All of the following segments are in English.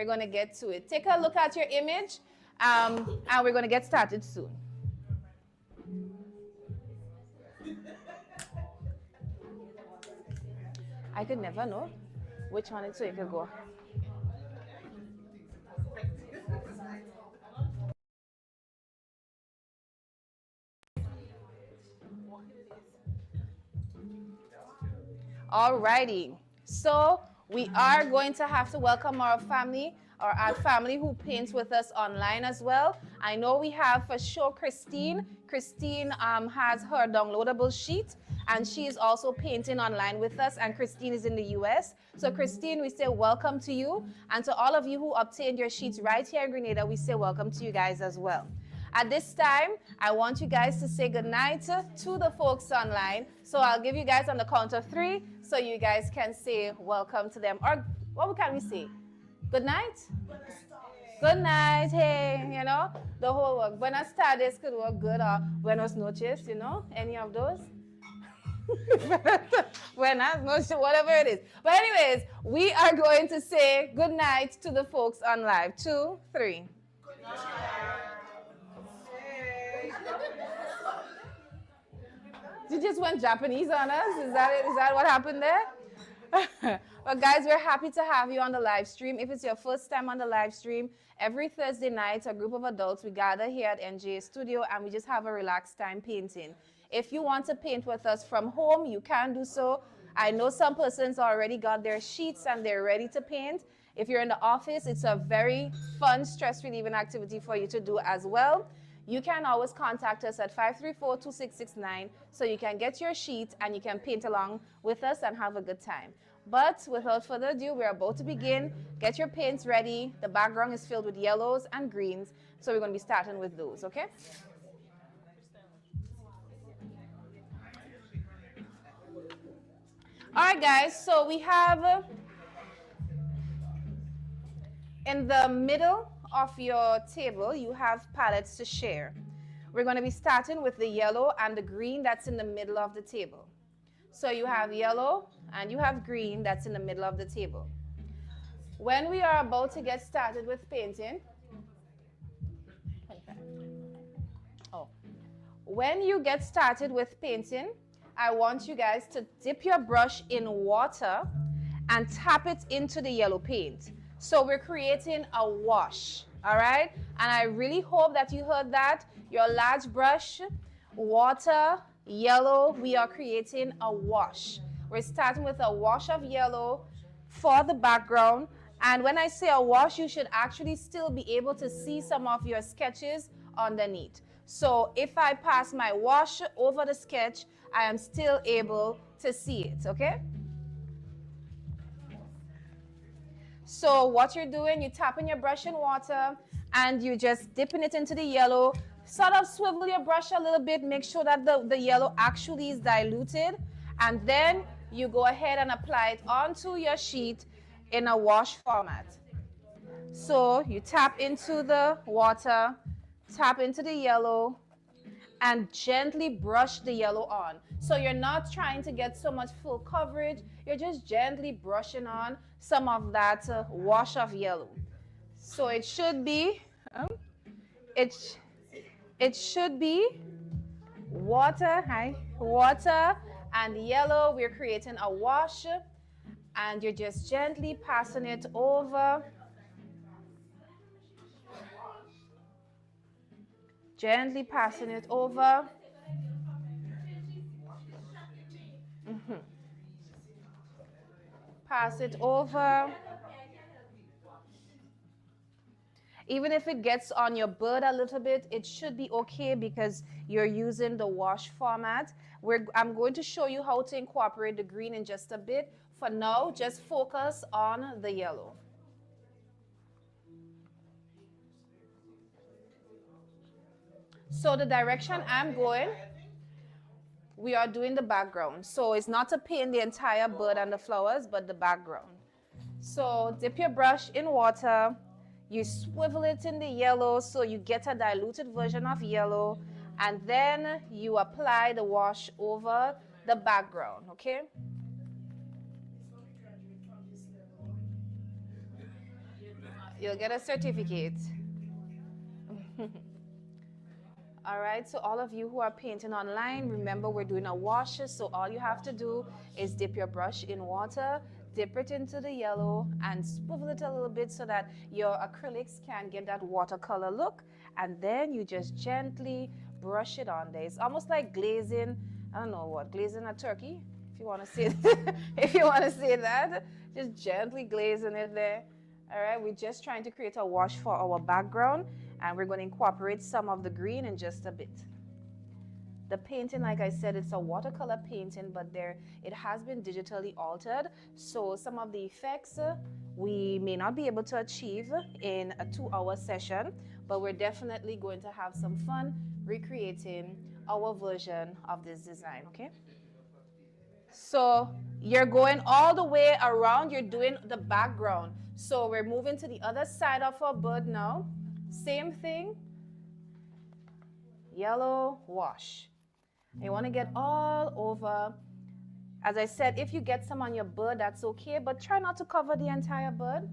we're going to get to it. Take a look at your image, and we're going to get started soon. I could never know which one so you could go. Alrighty, so we are going to have to welcome our family, our family who paints with us online as well. I know we have for sure Christine. Christine has her downloadable sheet, and she is also painting online with us, and Christine is in the US. So Christine, we say welcome to you, and to all of you who obtained your sheets right here in Grenada, we say welcome to you guys as well. At this time, I want you guys to say goodnight to the folks online. So I'll give you guys on the count of 3 so you guys can say welcome to them. Or what can we say? Good night? Good night, hey, you know, the whole work. Buenas tardes could work good, or buenos noches, you know, any of those. Buenas noches, whatever it is. But anyways, we are going to say good night to the folks on live. 2, 3. Good night. You just went Japanese on us? Is that it? Is that what happened there? But guys, we're happy to have you on the live stream. If it's your first time on the live stream, every Thursday night, a group of adults, we gather here at NJ Studio and we just have a relaxed time painting. If you want to paint with us from home, you can do so. I know some persons already got their sheets and they're ready to paint. If you're in the office, it's a very fun, stress-relieving activity for you to do as well. You can always contact us at 534-2669 so you can get your sheet and you can paint along with us and have a good time. But without further ado, we're about to begin. Get your paints ready. The background is filled with yellows and greens, so we're going to be starting with those, okay? All right, guys, so we have in the middle of your table, you have palettes to share. We're going to be starting with the yellow and the green that's in the middle of the table. So you have yellow and you have green that's in the middle of the table. When we are about to get started with painting, when you get started with painting, I want you guys to dip your brush in water and tap it into the yellow paint. So we're creating a wash, all right? And I really hope that you heard that. Your large brush, water, yellow, we are creating a wash. We're starting with a wash of yellow for the background. And when I say a wash, you should actually still be able to see some of your sketches underneath. So if I pass my wash over the sketch, I am still able to see it, okay? So what you're doing, you're tapping your brush in water and you're just dipping it into the yellow. Sort of swivel your brush a little bit, make sure that the yellow actually is diluted. And then you go ahead and apply it onto your sheet in a wash format. So you tap into the water, tap into the yellow, and gently brush the yellow on. So you're not trying to get so much full coverage, you're just gently brushing on some of that wash of yellow. So it should be, it should be water, water and yellow. We're creating a wash and you're just gently passing it over. Gently passing it over. Pass it over. Even if it gets on your bird a little bit, it should be okay because you're using the wash format. I'm going to show you how to incorporate the green in just a bit. For now, just focus on the yellow. So the direction I'm going, we are doing the background. So it's not to paint the entire bird and the flowers, but the background. So dip your brush in water, you swivel it in the yellow so you get a diluted version of yellow, and then you apply the wash over the background, okay? You'll get a certificate. All right, so all of you who are painting online, remember we're doing a wash, so all you have to do is dip your brush in water, dip it into the yellow, and swivel it a little bit so that your acrylics can get that watercolor look, and then you just gently brush it on there. It's almost like glazing, I don't know what, glazing a turkey, if you want to say if you want to say that, just gently glazing it there. All right, we're just trying to create a wash for our background, and we're going to incorporate some of the green in just a bit. The painting, like I said, it's a watercolor painting, but it has been digitally altered, so some of the effects we may not be able to achieve in a 2-hour session, but we're definitely going to have some fun recreating our version of this design, okay? So you're going all the way around, you're doing the background. So we're moving to the other side of our bird now. Same thing. Yellow, wash. You want to get all over. As I said, if you get some on your bird, that's okay, but try not to cover the entire bird.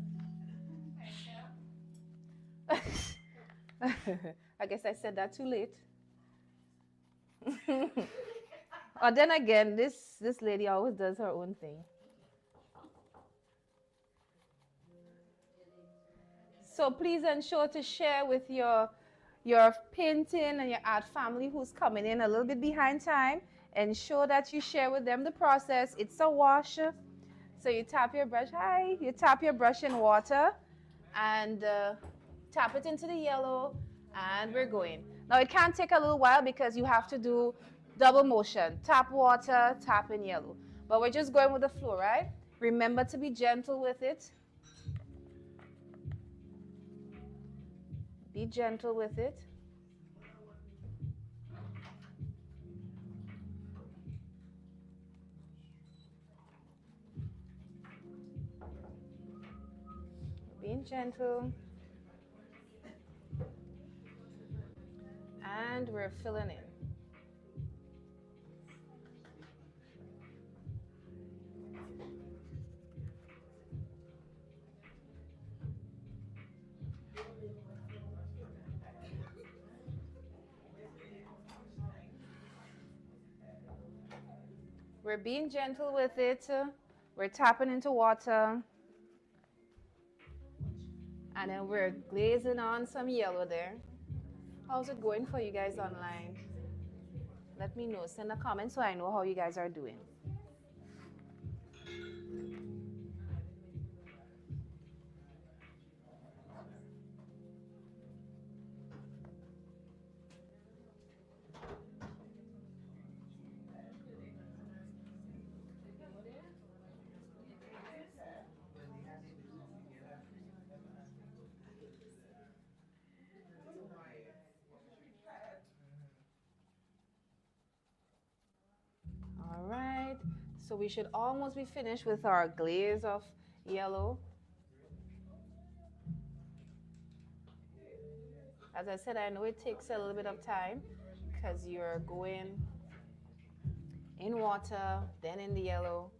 I guess I said that too late. Or then again, this lady always does her own thing. So please ensure to share with your painting and your art family who's coming in a little bit behind time. Ensure that you share with them the process. It's a wash. So you tap your brush, you tap your brush in water and tap it into the yellow, and we're going. Now it can take a little while because you have to do double motion. Tap water, tap in yellow. But we're just going with the flow, right? Remember to be gentle with it. Be gentle with it. Being gentle. And we're filling in. We're being gentle with it. We're tapping into water. And then we're glazing on some yellow there. How's it going for you guys online? Let me know. Send a comment so I know how you guys are doing. All right, so we should almost be finished with our glaze of yellow. As I said, I know it takes a little bit of time because you're going in water, then in the yellow.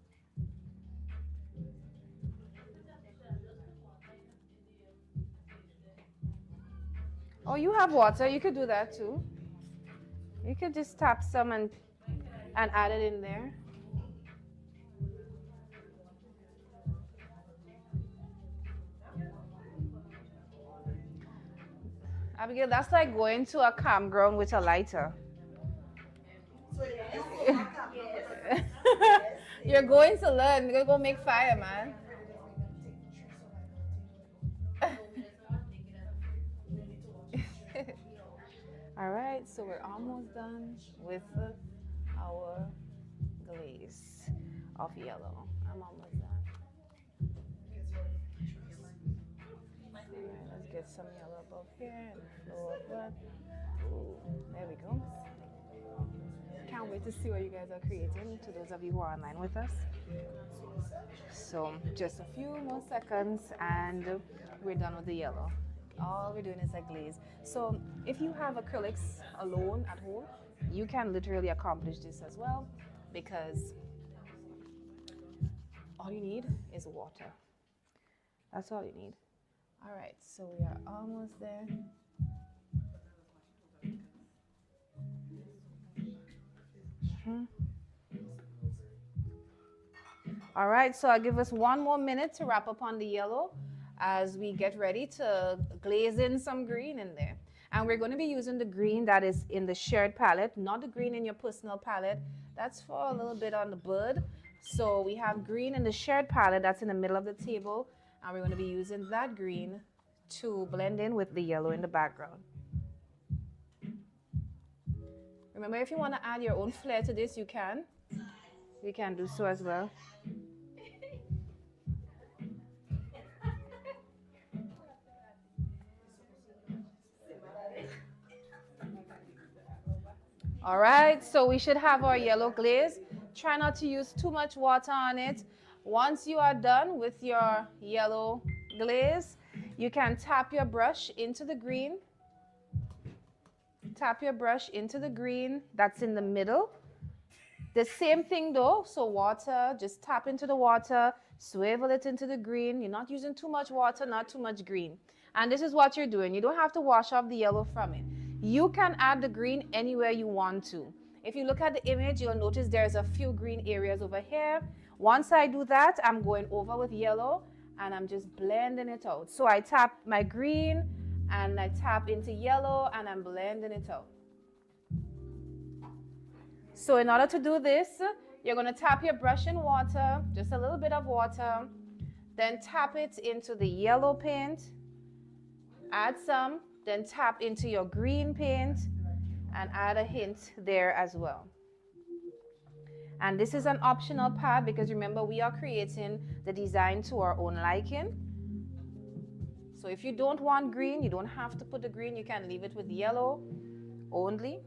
Oh, you have water, you could do that too. You could just tap some and add it in there. Abigail, that's like going to a campground with a lighter. You're going to learn. You're going to go make fire, man. All right, so we're almost done with our glaze of yellow. I'm almost done. All right, let's get some yellow above here and flow over. Ooh, there we go. Can't wait to see what you guys are creating, to those of you who are online with us. So just a few more seconds and we're done with the yellow. All we're doing is a glaze. So if you have acrylics alone at home, you can literally accomplish this as well, because all you need is water. That's all you need. All right, so we are almost there. All right, so I'll give us 1 more minute to wrap up on the yellow as we get ready to glaze in some green in there. And we're going to be using the green that is in the shared palette, not the green in your personal palette. That's for a little bit on the bud. So we have green in the shared palette that's in the middle of the table, and we're going to be using that green to blend in with the yellow in the background. Remember, if you want to add your own flair to this, you can. You can do so as well. All right, so we should have our yellow glaze. Try not to use too much water on it. Once you are done with your yellow glaze, you can tap your brush into the green. Tap your brush into the green that's in the middle. The same thing though, so water, just tap into the water, swivel it into the green. You're not using too much water, not too much green. And this is what you're doing. You don't have to wash off the yellow from it. You can add the green anywhere you want to. If you look at the image, you'll notice there's a few green areas over here. Once I do that, I'm going over with yellow and I'm just blending it out. So I tap my green and I tap into yellow and I'm blending it out. So in order to do this, you're going to tap your brush in water, just a little bit of water, then tap it into the yellow paint, add some, then tap into your green paint and add a hint there as well. And this is an optional pad because remember we are creating the design to our own liking. So if you don't want green, you don't have to put the green, you can leave it with yellow only.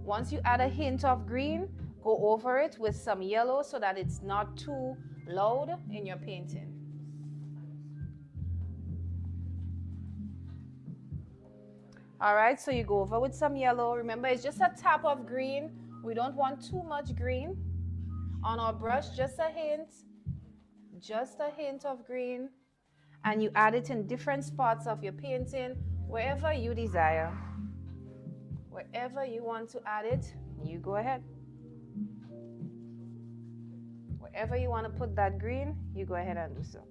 Once you add a hint of green, go over it with some yellow so that it's not too loud in your painting. All right, so you go over with some yellow. Remember, it's just a tap of green. We don't want too much green on our brush, just a hint of green. And you add it in different spots of your painting, wherever you desire. Wherever you want to add it, you go ahead. Wherever you want to put that green, you go ahead and do so.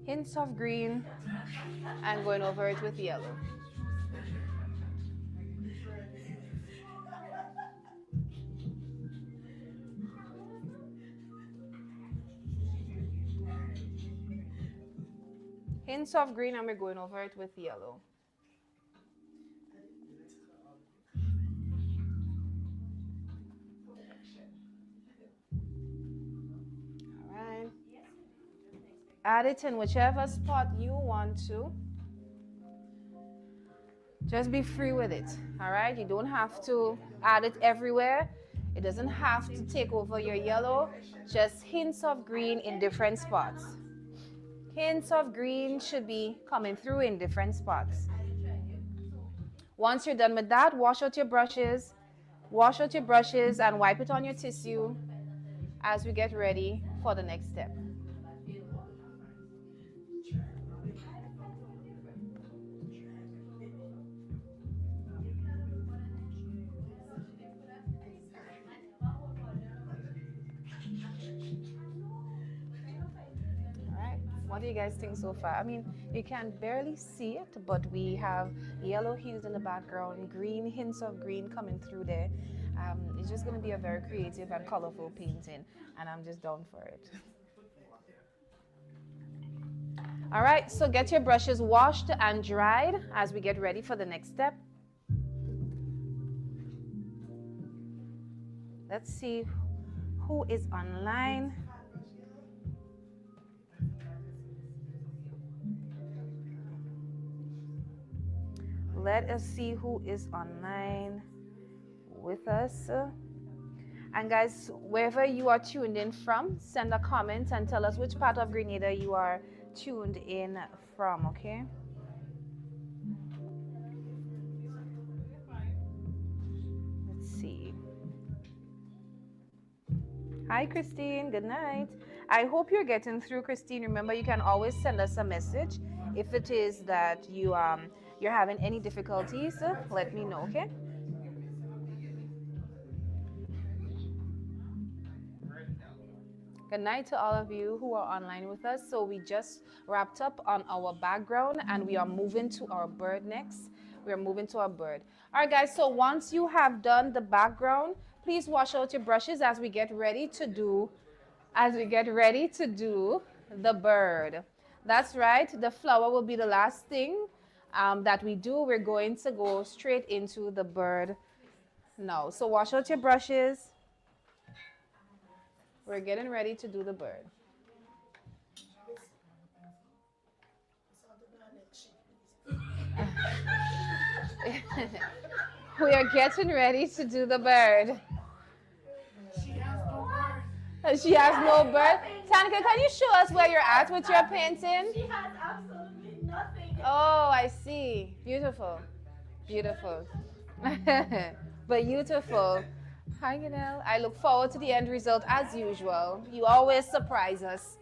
Hints of green and going over it with yellow. Hints of green and we're going over it with yellow. Add it in whichever spot you want to. Just be free with it, all right? You don't have to add it everywhere. It doesn't have to take over your yellow. Just hints of green in different spots. Hints of green should be coming through in different spots. Once you're done with that, wash out your brushes. Wash out your brushes and wipe it on your tissue as we get ready for the next step. What do you guys think so far? I mean, you can barely see it, but we have yellow hues in the background, green, hints of green coming through there. It's just going to be a very creative and colorful painting, and I'm just down for it. All right, so get your brushes washed and dried as we get ready for the next step. Let's see who is online. Let us see who is online with us. And guys, wherever you are tuned in from, send a comment and tell us which part of Grenada you are tuned in from, okay? Let's see. Hi, Christine. Good night. I hope you're getting through, Christine. Remember, you can always send us a message if it is that you're having any difficulties. Let me know, okay? Good night to all of you who are online with us. So we just wrapped up on our background and we are moving to our bird next. We are moving to our bird. All right, guys, so once you have done the background, please wash out your brushes as we get ready to do the bird. That's right. The flower will be the last thing that we do. We're going to go straight into the bird now. So wash out your brushes. We're getting ready to do the bird. We are getting ready to do the bird. She has no bird. Tanika, can you show us where you're at with your painting? She has absolutely nothing. Oh, I see. Beautiful. Beautiful. Beautiful. Hi, Ganelle. I look forward to the end result as usual. You always surprise us.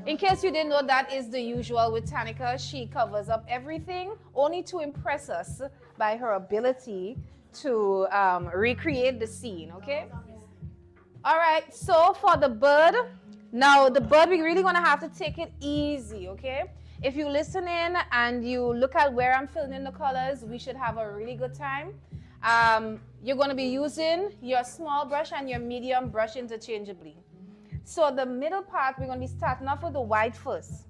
In case you didn't know, that is the usual with Tanika. She covers up everything only to impress us by her ability to recreate the scene, okay? All right, so for the bird, now the bird, we're really going to have to take it easy, okay? If you listen in and you look at where I'm filling in the colors, we should have a really good time. You're going to be using your small brush and your medium brush interchangeably. So the middle part, we're going to be starting off with the white first.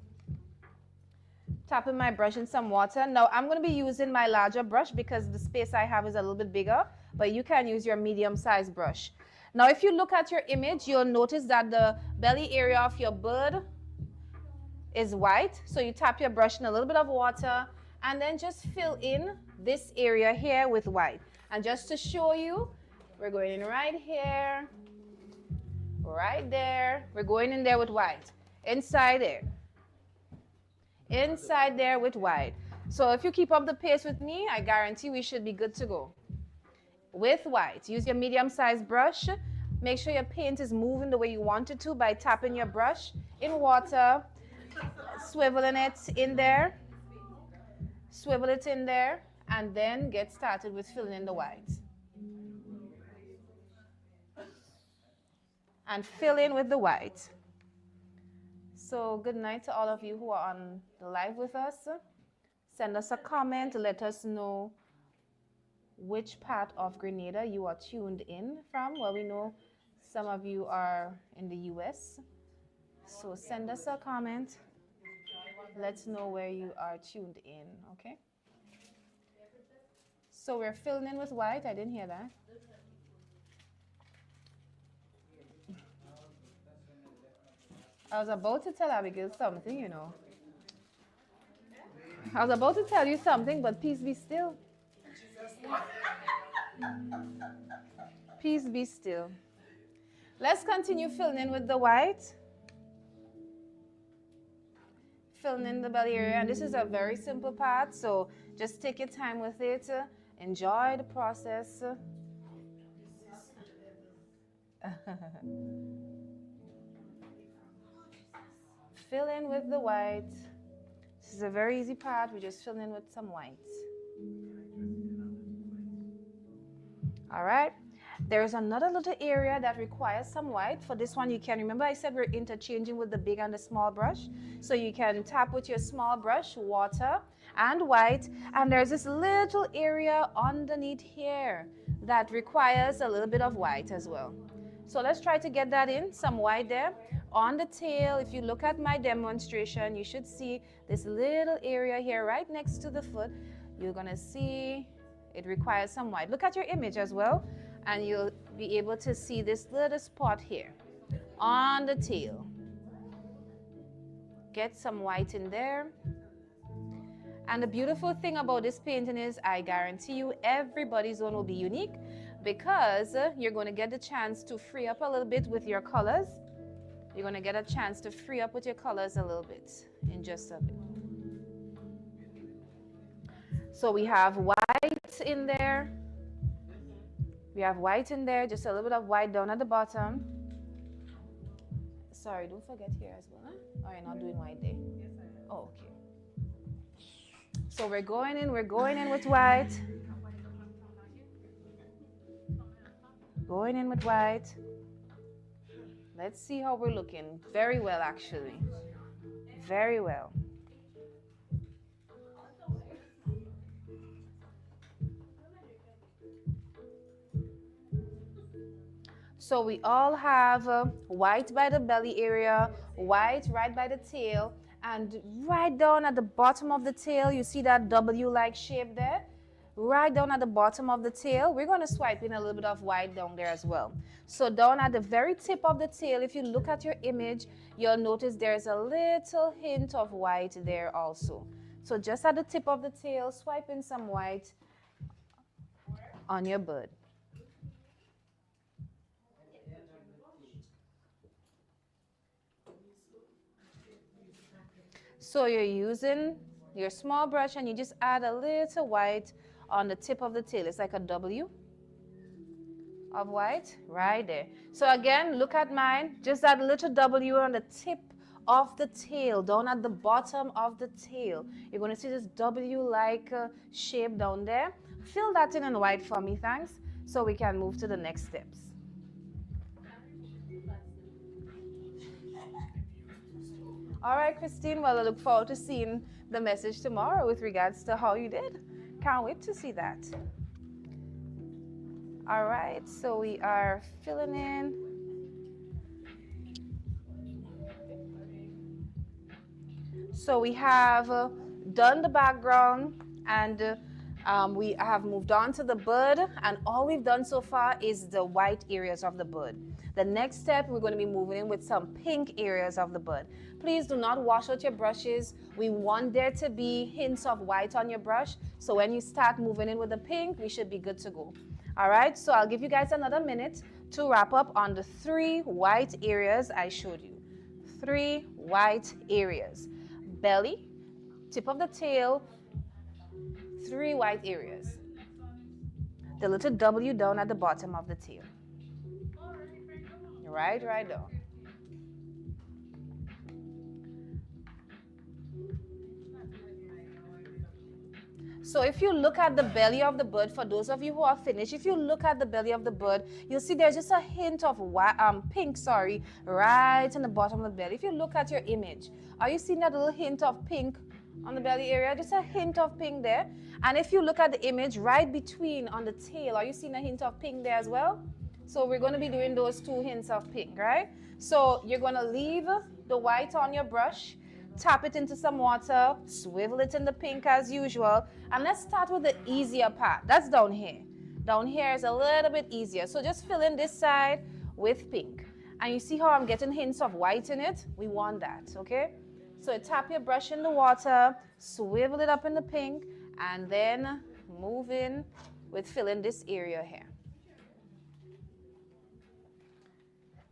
Tapping my brush in some water. Now I'm going to be using my larger brush because the space I have is a little bit bigger, but you can use your medium-sized brush. Now if you look at your image, you'll notice that the belly area of your bird is white. So you tap your brush in a little bit of water and then just fill in this area here with white. And just to show you, we're going in right here, right there. We're going in there with white. Inside there. Inside there with white. So if you keep up the pace with me, I guarantee we should be good to go. With white. Use your medium-sized brush. Make sure your paint is moving the way you want it to by tapping your brush in water, swiveling it in there, swivel it in there, and then get started with filling in the white. And fill in with the white. So good night to all of you who are on the live with us. Send us a comment, let us know which part of Grenada you are tuned in from. Well, we know some of you are in the US. So send us a comment. Let's know where you are tuned in, okay? So we're filling in with white. I didn't hear that. I was about to tell Abigail something, you know. I was about to tell you something, but peace be still. Peace be still. Let's continue filling in with the white. Filling in the belly area. And this is a very simple part, so just take your time with it. Enjoy the process. Fill in with the white. This is a very easy part. We just fill in with some white. All right. There's another little area that requires some white. For this one, you can remember I said we're interchanging with the big and the small brush. So you can tap with your small brush, water and white. And there's this little area underneath here that requires a little bit of white as well. So let's try to get that in, some white there. On the tail, if you look at my demonstration, you should see this little area here right next to the foot. You're gonna see it requires some white. Look at your image as well, and you'll be able to see this little spot here on the tail. Get some white in there. And the beautiful thing about this painting is I guarantee you everybody's one will be unique because you're going to get the chance to free up a little bit with your colors. You're going to get a chance to free up with your colors a little bit in just a bit. So we have white in there. We have white in there, just a little bit of white down at the bottom. Sorry, don't forget here as well. Huh? Oh, you're not doing white there. Oh, okay. So we're going in with white. Going in with white. Let's see how we're looking. Very well, actually. Very well. So we all have white by the belly area, white right by the tail, and right down at the bottom of the tail, you see that W-like shape there? Right down at the bottom of the tail, we're going to swipe in a little bit of white down there as well. So down at the very tip of the tail, if you look at your image, you'll notice there's a little hint of white there also. So just at the tip of the tail, swipe in some white on your bird. So you're using your small brush and you just add a little white on the tip of the tail. It's like a W of white right there. So again, look at mine. Just add a little W on the tip of the tail, down at the bottom of the tail. You're going to see this W-like shape down there. Fill that in white for me, thanks, so we can move to the next steps. All right, Christine, well, I look forward to seeing the message tomorrow with regards to how you did. Can't wait to see that. All right, so we are filling in. So we have done the background and we have moved on to the bird, and all we've done so far is the white areas of the bird. The next step, we're going to be moving in with some pink areas of the bird. Please do not wash out your brushes. We want there to be hints of white on your brush, so when you start moving in with the pink, we should be good to go. All right, so I'll give you guys another minute to wrap up on the 3 white areas I showed you. 3 white areas. Belly, tip of the tail, 3 white areas. The little W down at the bottom of the tail. Right down. So if you look at the belly of the bird, for those of you who are finished, if you look at the belly of the bird, you'll see there's just a hint of pink, right in the bottom of the belly. If you look at your image, are you seeing that little hint of pink on the belly area? Just a hint of pink there. And if you look at the image right between on the tail, are you seeing a hint of pink there as well? So we're going to be doing those 2 hints of pink, right? So you're going to leave the white on your brush, tap it into some water, swivel it in the pink as usual, and let's start with the easier part. That's down here. Down here is a little bit easier. So just fill in this side with pink. And you see how I'm getting hints of white in it? We want that, okay? So tap your brush in the water, swivel it up in the pink, and then move in with filling this area here.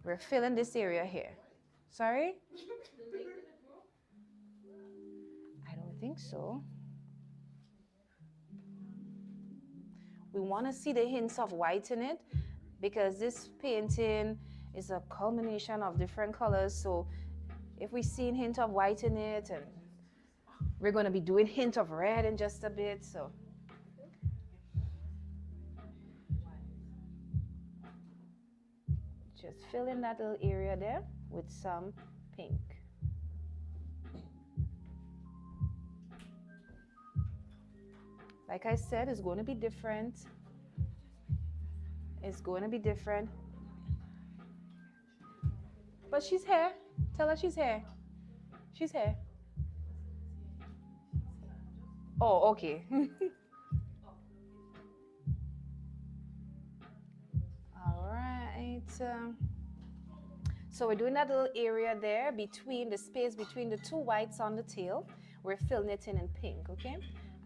We're filling this area here. Sorry? I don't think so. We want to see the hints of white in it because this painting is a culmination of different colors. So if we see a hint of white in it, and we're going to be doing hint of red in just a bit. So just fill in that little area there with some pink. Like I said, it's going to be different. It's going to be different. But she's here. Tell her she's here. She's here. Oh, okay. All right. So we're doing that little area there between the space between the 2 whites on the tail. We're filling it in pink, okay?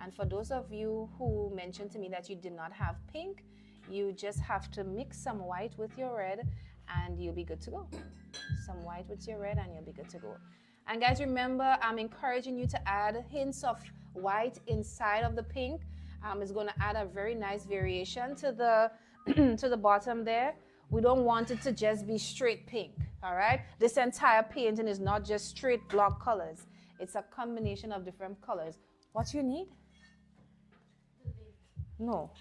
And for those of you who mentioned to me that you did not have pink, you just have to mix some white with your red and you'll be good to go. Some white with your red and you'll be good to go. And guys, remember, I'm encouraging you to add hints of white inside of the pink. It's going to add a very nice variation to the to the bottom there. We don't want it to just be straight pink. All right? This entire painting is not just straight block colors. It's a combination of different colors. What you need? No.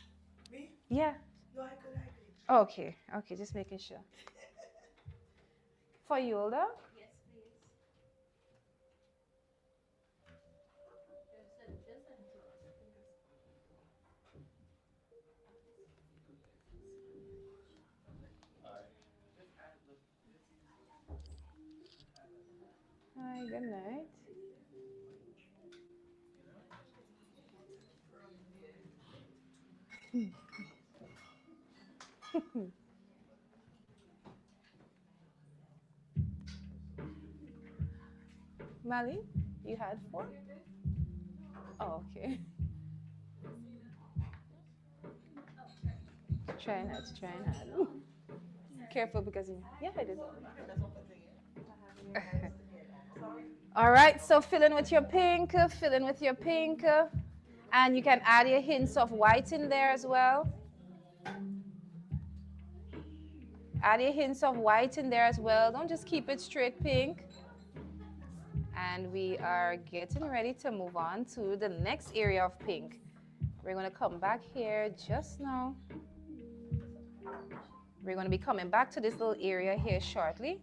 Me? Yeah. No, I could. Okay. Okay, just making sure. For you, Olda? Yes, please. Hi, good night. Mali, you had 4? Oh, okay. Trying hard, trying hard. Careful because you, yeah, it is. All right, so fill in with your pink, fill in with your pink, and you can add your hints of white in there as well. Add your hints of white in there as well. Don't just keep it straight pink. And we are getting ready to move on to the next area of pink. We're going to come back here just now. We're going to be coming back to this little area here shortly.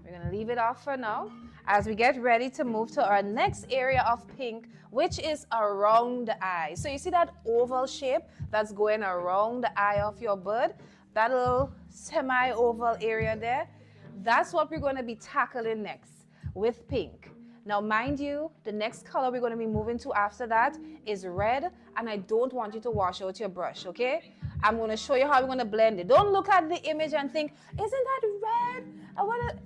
We're going to leave it off for now as we get ready to move to our next area of pink, which is around the eye. So you see that oval shape that's going around the eye of your bird? That little semi-oval area there? That's what we're going to be tackling next with pink. Now, mind you, the next color we're going to be moving to after that is red, and I don't want you to wash out your brush, okay? I'm going to show you how we're going to blend it. Don't look at the image and think, isn't that red?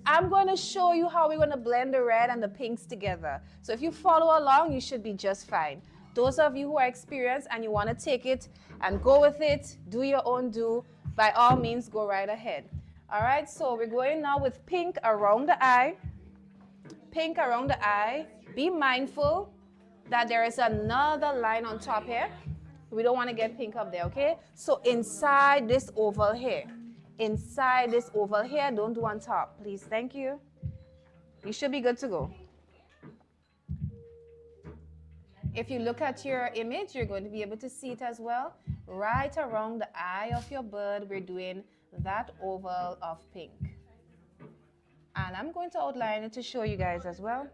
I'm going to show you how we're going to blend the red and the pinks together. So if you follow along, you should be just fine. Those of you who are experienced and you want to take it and go with it, do your own do, by all means, go right ahead. All right, so we're going now with pink around the eye. Pink around the eye. Be mindful that there is another line on top here. We don't want to get pink up there, okay? So inside this oval here. Inside this oval here, don't do on top, please. Thank you. You should be good to go. If you look at your image, you're going to be able to see it as well. Right around the eye of your bird, we're doing that oval of pink. And I'm going to outline it to show you guys as well.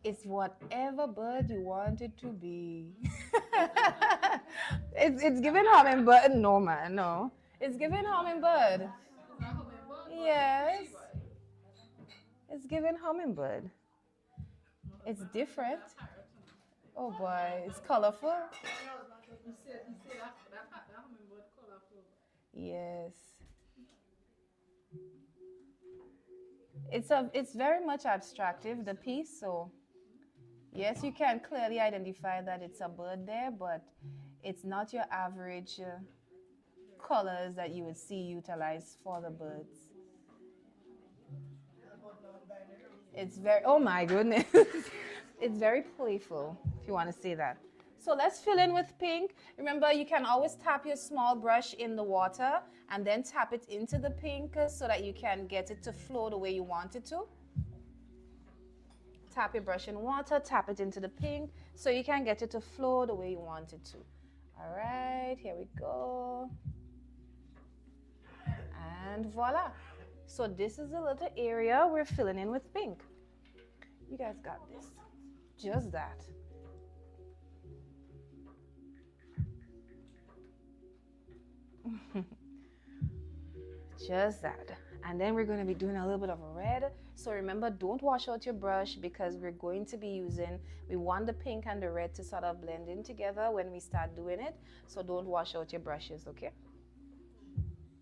It's whatever bird you want it to be. it's giving hummingbird. No, man, no. It's giving hummingbird. Yes. It's giving hummingbird. It's different. Oh boy, it's colorful. Yes. It's very much abstractive, the piece, so yes, you can clearly identify that it's a bird there, but it's not your average colors that you would see utilized for the birds. It's very, oh my goodness. It's very playful, if you want to say that. So let's fill in with pink. Remember, you can always tap your small brush in the water and then tap it into the pink so that you can get it to flow the way you want it to. Tap your brush in water, tap it into the pink so you can get it to flow the way you want it to. All right, here we go. And voila. So this is a little area we're filling in with pink. You guys got this. Just that. Just that. And then we're going to be doing a little bit of red. So remember, don't wash out your brush because we're going to be using, we want the pink and the red to sort of blend in together when we start doing it. So don't wash out your brushes, okay?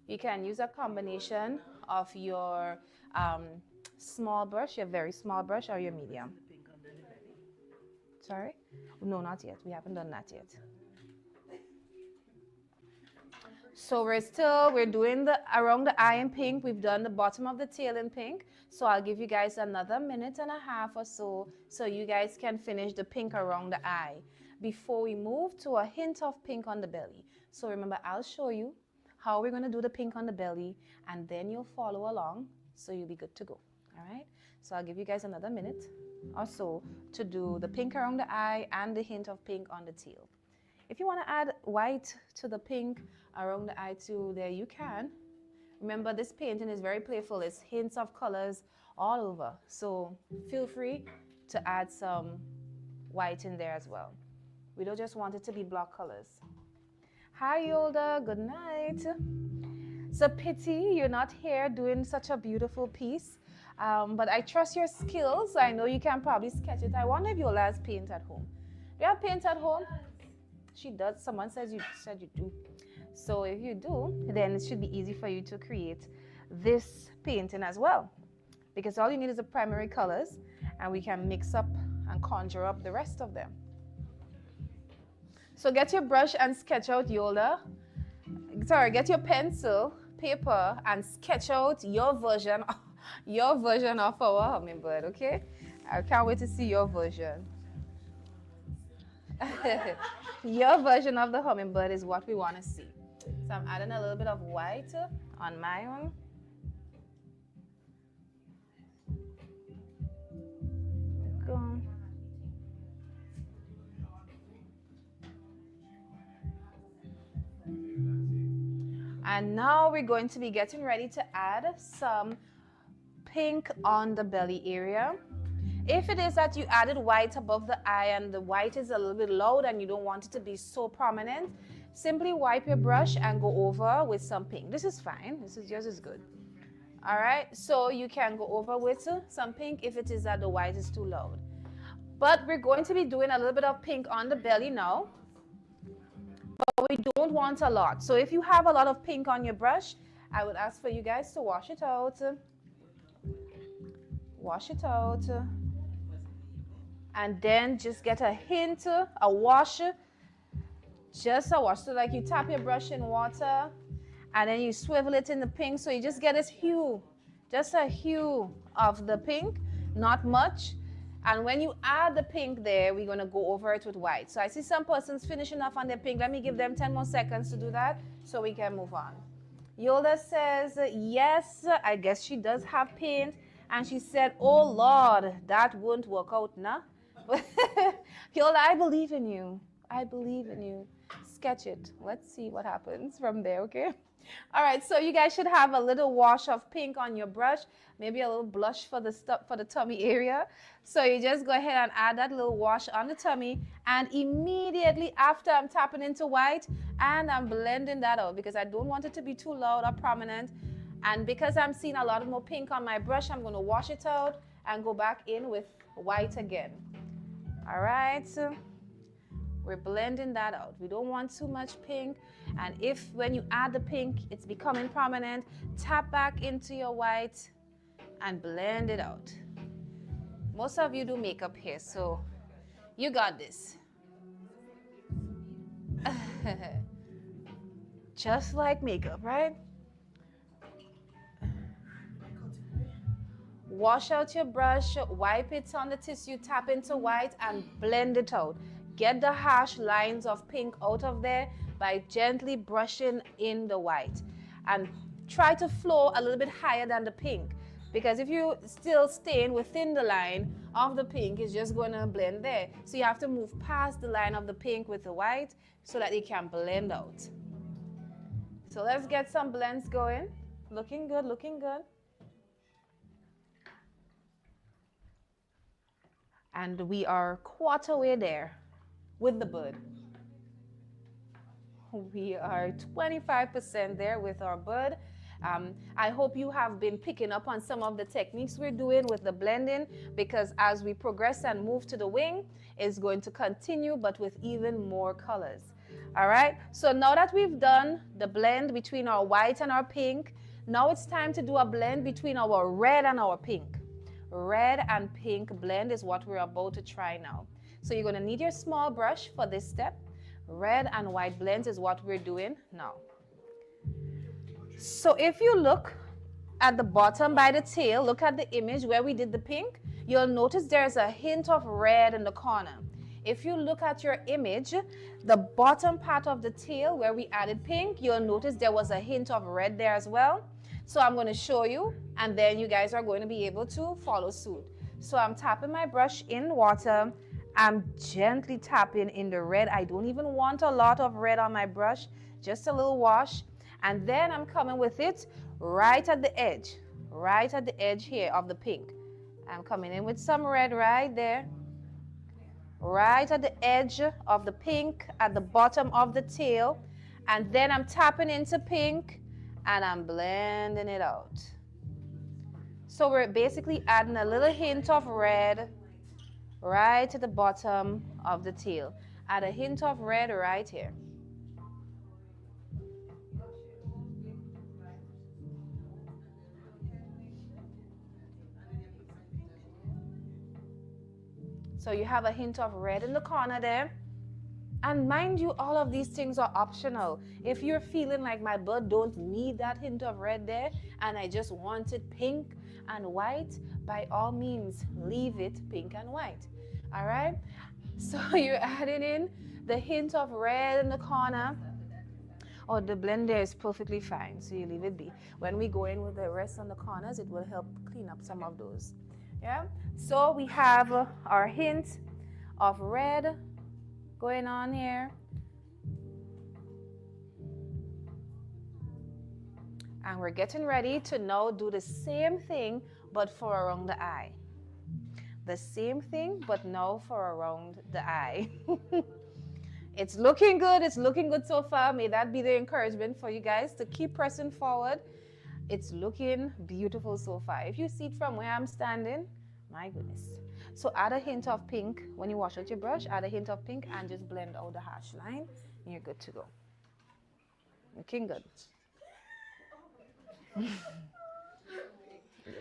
You can use a combination of your small brush, your very small brush, or your medium. Sorry? No, not yet. We haven't done that yet. So we're doing the around the eye in pink. We've done the bottom of the tail in pink. So I'll give you guys another minute and a half or so you guys can finish the pink around the eye before we move to a hint of pink on the belly. So remember, I'll show you how we're going to do the pink on the belly, and then you'll follow along, so you'll be good to go. All right? So I'll give you guys another minute or so to do the pink around the eye and the hint of pink on the tail. If you want to add white to the pink around the eye too, there you can. Remember, this painting is very playful. It's hints of colors all over. So feel free to add some white in there as well. We don't just want it to be block colors. Hi, Yolda. Good night. It's a pity you're not here doing such a beautiful piece. But I trust your skills. I know you can probably sketch it. I wonder if Yola has paint at home. Do you have paint at home? She does. Someone said you do. So if you do, then it should be easy for you to create this painting as well. Because all you need is the primary colors, and we can mix up and conjure up the rest of them. So get your brush and sketch out Yola. Sorry, get your pencil, paper, and sketch out your version of our hummingbird, okay? I can't wait to see your version. Your version of the hummingbird is what we want to see. So I'm adding a little bit of white on my own. Go. And now we're going to be getting ready to add some pink on the belly area. If it is that you added white above the eye and the white is a little bit loud and you don't want it to be so prominent, simply wipe your brush and go over with some pink. This is fine. Yours is good. All right, so you can go over with some pink if it is that the white is too loud. But we're going to be doing a little bit of pink on the belly now. But we don't want a lot. So if you have a lot of pink on your brush, I would ask for you guys to wash it out. Wash it out. And then just get a hint, a wash. Just a wash. So like you tap your brush in water and then you swivel it in the pink. So you just get this hue, just a hue of the pink, not much. And when you add the pink there, we're going to go over it with white. So I see some persons finishing off on their pink. Let me give them 10 more seconds to do that so we can move on. Yola says, yes, I guess she does have paint. And she said, oh, Lord, that won't work out, nah? Yola, I believe in you. I believe in you. Sketch it. Let's see what happens from there, okay? All right, so you guys should have a little wash of pink on your brush, maybe a little blush for the tummy area. So you just go ahead and add that little wash on the tummy, and immediately after I'm tapping into white and I'm blending that out because I don't want it to be too loud or prominent. And because I'm seeing a lot more pink on my brush, I'm going to wash it out and go back in with white again. All right. We're blending that out. We don't want too much pink. And if when you add the pink, it's becoming prominent, tap back into your white and blend it out. Most of you do makeup here, so you got this. Just like makeup, right? Wash out your brush, wipe it on the tissue, tap into white and blend it out. Get the harsh lines of pink out of there by gently brushing in the white. And try to flow a little bit higher than the pink. Because if you still staying within the line of the pink, it's just going to blend there. So you have to move past the line of the pink with the white so that it can blend out. So let's get some blends going. Looking good, looking good. And we are quarter way there with the bird. We are 25% there with our bird. I hope you have been picking up on some of the techniques we're doing with the blending, because as we progress and move to the wing, it's going to continue, but with even more colors. All right, so now that we've done the blend between our white and our pink, now it's time to do a blend between our red and our pink. Red and pink blend is what we're about to try now. So you're going to need your small brush for this step. Red and white blends is what we're doing now. So if you look at the bottom by the tail, look at the image where we did the pink, you'll notice there's a hint of red in the corner. If you look at your image, the bottom part of the tail where we added pink, you'll notice there was a hint of red there as well. So I'm going to show you, and then you guys are going to be able to follow suit. So I'm tapping my brush in water. I'm gently tapping in the red. I don't even want a lot of red on my brush, just a little wash. And then I'm coming with it right at the edge here of the pink. I'm coming in with some red right there, right at the edge of the pink at the bottom of the tail. And then I'm tapping into pink and I'm blending it out. So we're basically adding a little hint of red right at the bottom of the tail. Add a hint of red right here. So you have a hint of red in the corner there. And mind you, all of these things are optional. If you're feeling like my bird don't need that hint of red there and I just want it pink and white, by all means, leave it pink and white. All right? So you're adding in the hint of red in the corner. Oh, the blender is perfectly fine, so you leave it be. When we go in with the rest on the corners, it will help clean up some of those. Yeah? So we have our hint of red going on here. And we're getting ready to now do the same thing, but for around the eye. The same thing, but now for around the eye. It's looking good. It's looking good so far. May that be the encouragement for you guys to keep pressing forward. It's looking beautiful so far. If you see it from where I'm standing, my goodness. So add a hint of pink. When you wash out your brush, add a hint of pink and just blend out the hash line. And you're good to go. Looking good.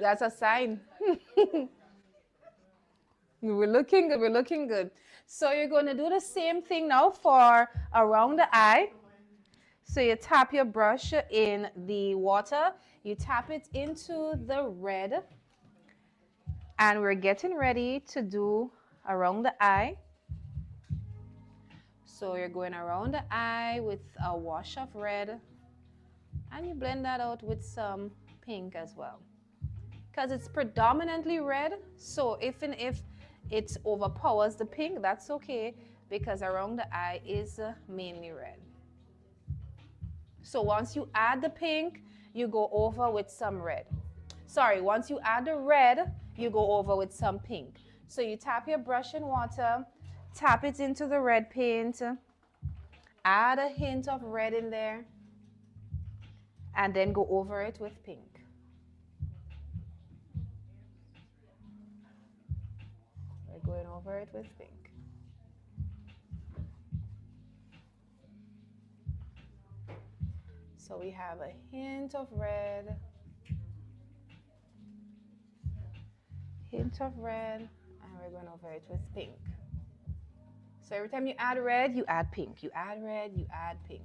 That's a sign. We're looking good. We're looking good. So you're going to do the same thing now for around the eye. So you tap your brush in the water. You tap it into the red. And we're getting ready to do around the eye. So you're going around the eye with a wash of red. And you blend that out with some pink as well. Because it's predominantly red. So if it overpowers the pink, that's okay. Because around the eye is mainly red. So once you add the pink, you go over with some red. Sorry, once you add the red, you go over with some pink. So you tap your brush in water, tap it into the red paint, add a hint of red in there, and then go over it with pink. We're going over it with pink. So we have a hint of red, and we're going over it with pink. So every time you add red, you add pink. You add red, you add pink.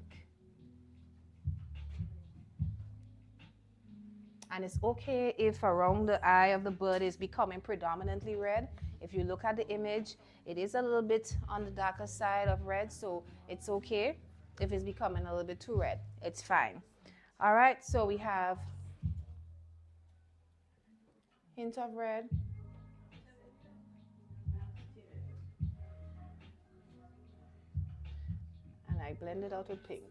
And it's okay if around the eye of the bird is becoming predominantly red. If you look at the image, it is a little bit on the darker side of red, so it's okay if it's becoming a little bit too red. It's fine. All right, so we have hint of red. And I blend it out with pink.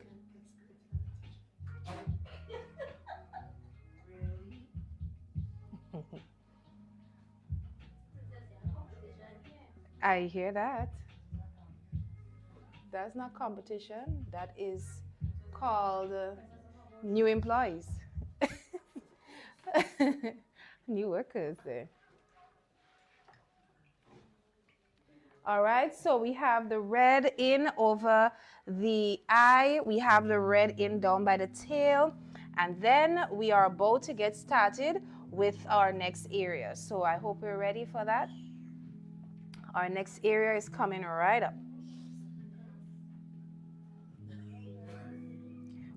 I hear that. That's not competition. That is called new employees. New workers there. All right, so we have the red in over the eye. We have the red in down by the tail. And then we are about to get started with our next area. So I hope you're ready for that. Our next area is coming right up.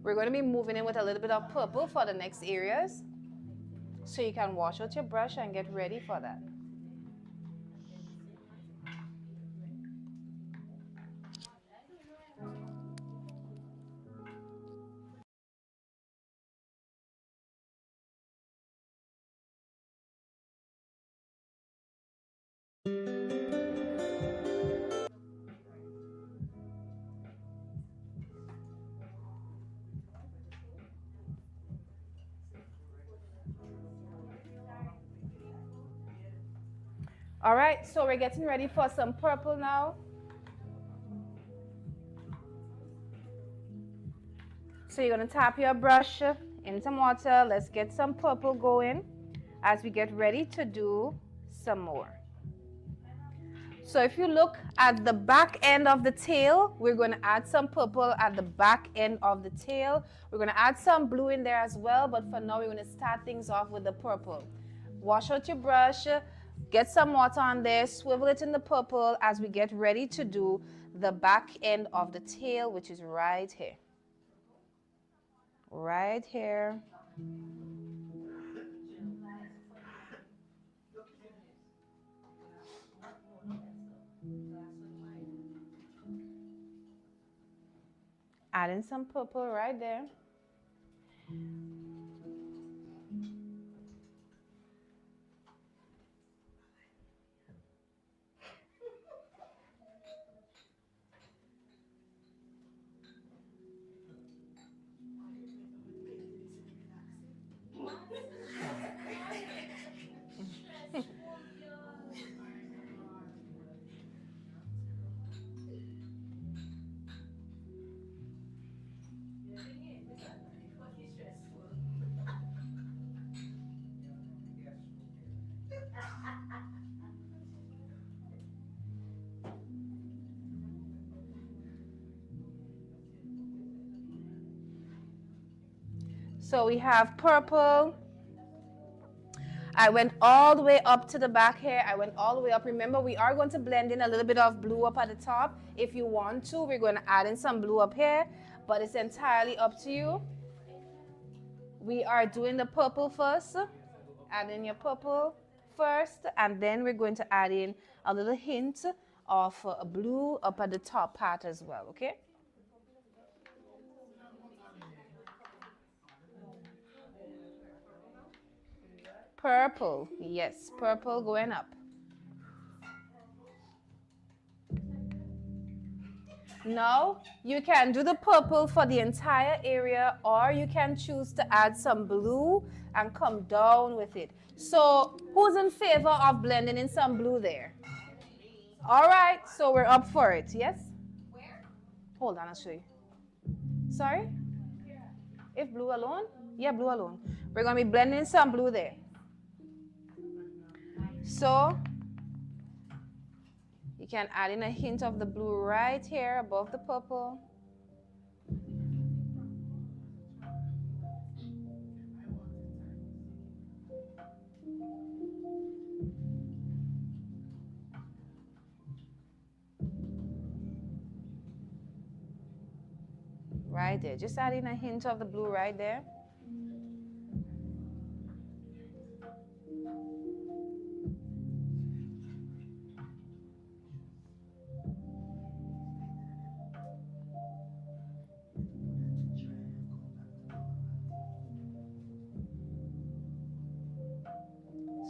We're going to be moving in with a little bit of purple for the next areas. So you can wash out your brush and get ready for that. All right, so we're getting ready for some purple now. So you're gonna tap your brush in some water. Let's get some purple going as we get ready to do some more. So if you look at the back end of the tail, we're going to add some purple at the back end of the tail. We're going to add some blue in there as well, but for now we're going to start things off with the purple. Wash out your brush, get some water on there, swivel it in the purple as we get ready to do the back end of the tail, which is right here. Right here. Adding some purple right there. So we have purple. I went all the way up to the back here. I went all the way up. Remember, we are going to blend in a little bit of blue up at the top. If you want to, we're going to add in some blue up here, but it's entirely up to you. We are doing the purple first. Add in your purple first, and then we're going to add in a little hint of blue up at the top part as well, okay? Purple, yes, purple going up. Now, you can do the purple for the entire area, or you can choose to add some blue and come down with it. So, who's in favor of blending in some blue there? All right, so we're up for it, yes? Where? Hold on, I'll show you. Sorry? If blue alone? Yeah, blue alone. We're going to be blending some blue there. So, you can add in a hint of the blue right here above the purple. Right there. Just add in a hint of the blue right there.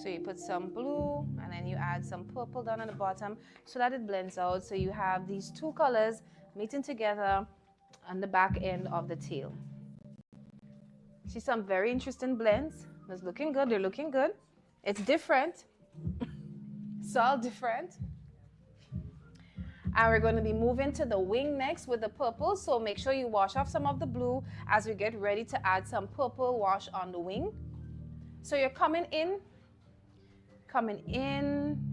So you put some blue and then you add some purple down on the bottom so that it blends out. So you have these two colors meeting together on the back end of the tail. See some very interesting blends. It's looking good. They're looking good. It's different. It's all different. And we're going to be moving to the wing next with the purple. So make sure you wash off some of the blue as we get ready to add some purple wash on the wing. So you're coming in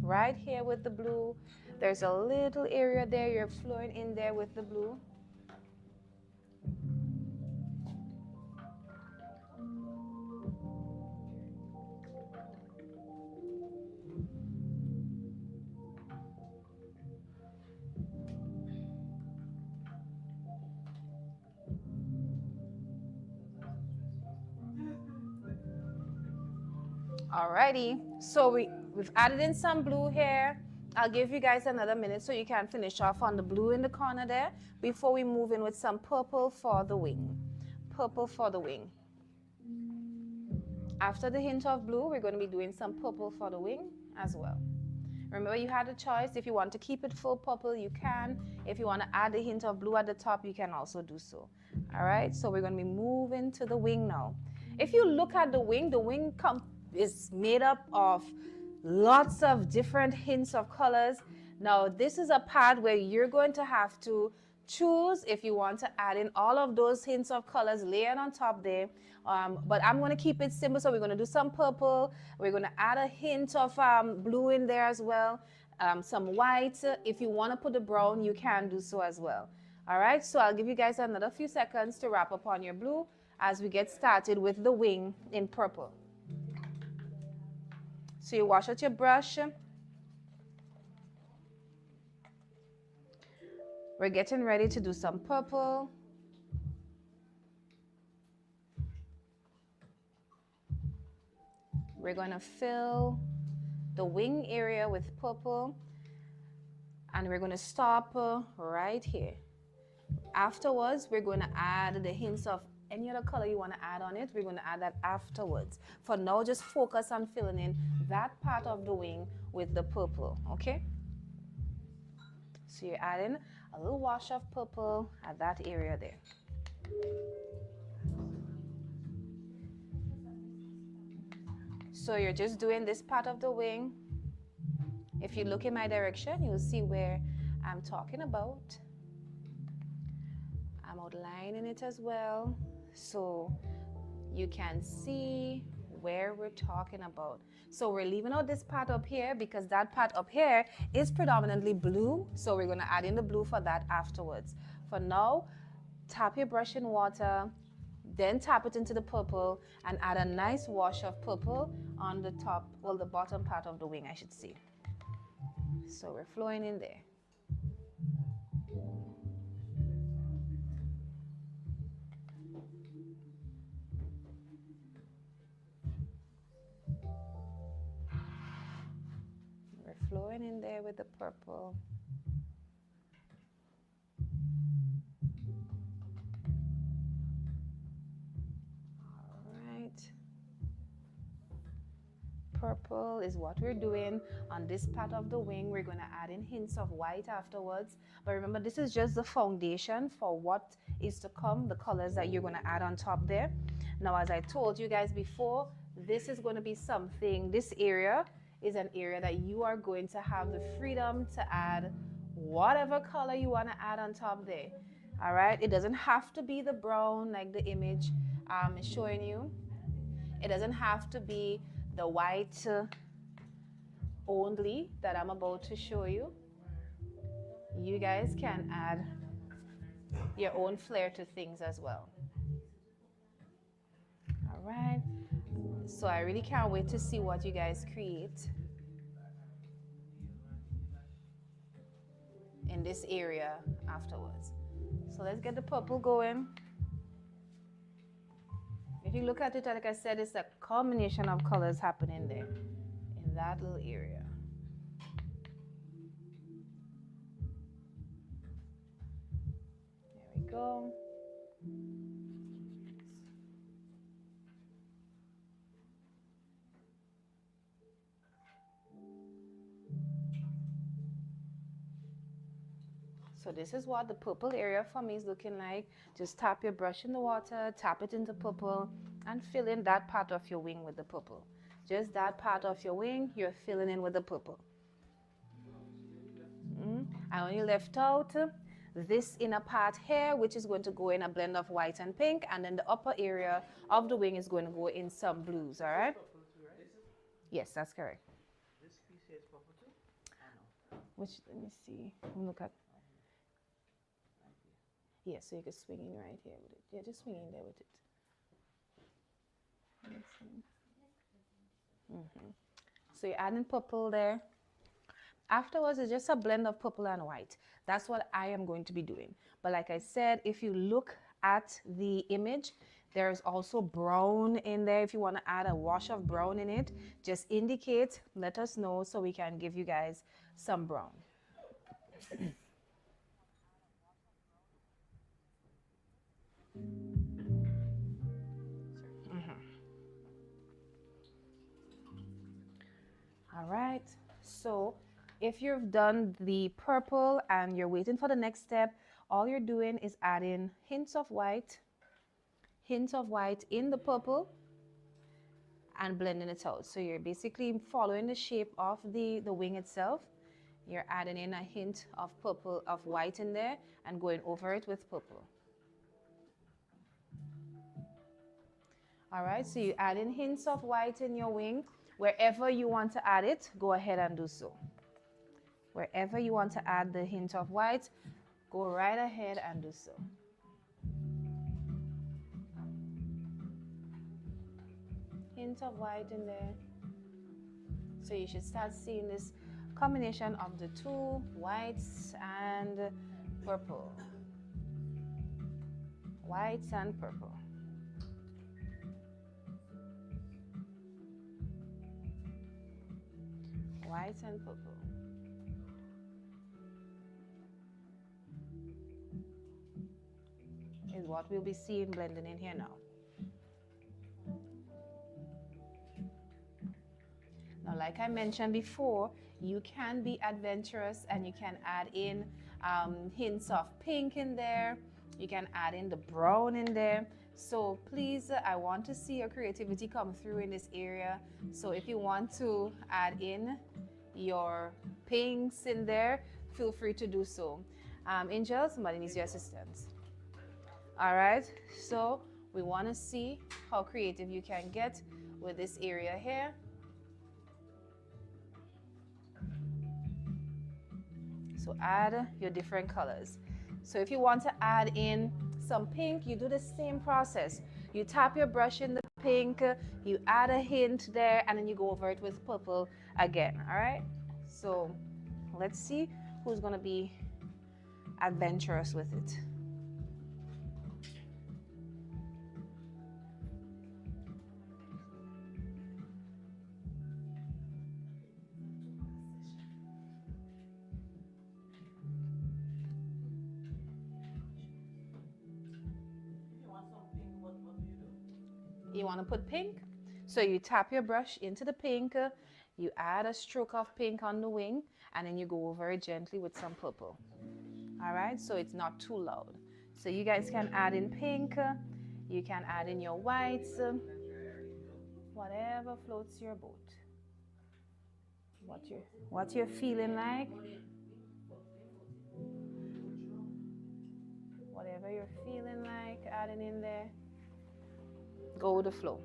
right here with the blue. There's a little area there. You're flowing in there with the blue. Alrighty, so we've added in some blue here. I'll give you guys another minute so you can finish off on the blue in the corner there before we move in with some purple for the wing. Purple for the wing. After the hint of blue, we're going to be doing some purple for the wing as well. Remember, you had a choice. If you want to keep it full purple, you can. If you want to add a hint of blue at the top, you can also do so. All right, so we're going to be moving to the wing now. If you look at the wing is made up of lots of different hints of colors. Now, this is a part where you're going to have to choose if you want to add in all of those hints of colors layered on top there. But I'm going to keep it simple, so we're going to do some purple. We're going to add a hint of blue in there as well, some white. If you want to put the brown, you can do so as well. All right, so I'll give you guys another few seconds to wrap up on your blue as we get started with the wing in purple. So you wash out your brush. We're getting ready to do some purple. We're going to fill the wing area with purple, and we're going to stop right here. Afterwards, we're going to add the hints of any other color you want to add on it. We're going to add that afterwards. For now, just focus on filling in that part of the wing with the purple, okay? So you're adding a little wash of purple at that area there. So you're just doing this part of the wing. If you look in my direction, you'll see where I'm talking about. I'm outlining it as well, so you can see where we're talking about. So we're leaving out this part up here because that part up here is predominantly blue, so we're going to add in the blue for that afterwards. For now, tap your brush in water, then tap it into the purple and add a nice wash of purple on the top, well, the bottom part of the wing, I should say. So we're flowing in there. We're flowing in there with the purple. Purple is what we're doing on this part of the wing. We're going to add in hints of white afterwards, but remember, this is just the foundation for what is to come, the colors that you're going to add on top there. Now, as I told you guys before, this is going to be something, this area is an area that you are going to have the freedom to add whatever color you want to add on top there. All right, it doesn't have to be the brown like the image is showing you. It doesn't have to be the white only that I'm about to show you. You guys can add your own flair to things as well. All right, so I really can't wait to see what you guys create in this area afterwards. So let's get the purple going. If you look at it, like I said, it's a combination of colors happening there in that little area. There we go. So this is what the purple area for me is looking like. Just tap your brush in the water, tap it into purple, and fill in that part of your wing with the purple. Just that part of your wing, you're filling in with the purple. I only left out this inner part here, which is going to go in a blend of white and pink, and then the upper area of the wing is going to go in some blues, all right? Yes, that's correct. This piece here is purple too? Oh, no. Which, let me see, look at. Yeah, so you can swing in right here with it. Yeah, just swing in there with it. So you're adding purple there. Afterwards, it's just a blend of purple and white. That's what I am going to be doing. But like I said, if you look at the image, there's also brown in there. If you want to add a wash of brown in it, just indicate, let us know so we can give you guys some brown. All right, so If you've done the purple and you're waiting for the next step, all you're doing is adding hints of white in the purple and blending it out. So you're basically following the shape of the wing itself. You're adding in a hint of purple, of white in there, and going over it with purple. All right, so you add in hints of white in your wing. Wherever you want to add it, go ahead and do so. Wherever you want to add the hint of white, go right ahead and do so. Hint of white in there. So you should start seeing this combination of the two, whites and purple. Whites and purple. White and purple. Is what we'll be seeing blending in here now. Now, like I mentioned before, you can be adventurous and you can add in hints of pink in there. You can add in the brown in there. So please, I want to see your creativity come through in this area. So if you want to add in your pinks in there, feel free to do so. Angel, somebody needs your assistance. All right, so we want to see how creative you can get with this area here. So add your different colors. So if you want to add in some pink, you do the same process. You tap your brush in the pink, you add a hint there, and then you go over it with purple again. All right, so let's see who's going to be adventurous with it. You want to put pink? So you tap your brush into the pink, you add a stroke of pink on the wing, and then you go over it gently with some purple. All right, so it's not too loud. So you guys can add in pink, you can add in your whites, whatever floats your boat. What you're feeling like. Whatever you're feeling like, adding in there. Go with the flow.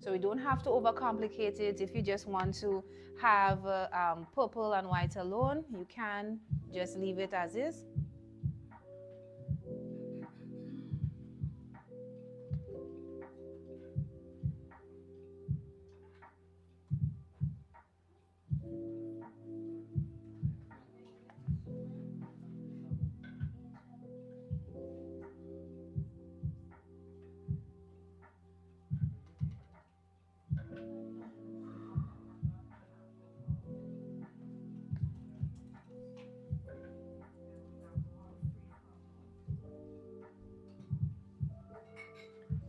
So we don't have to overcomplicate it. If you just want to have purple and white alone, you can just leave it as is.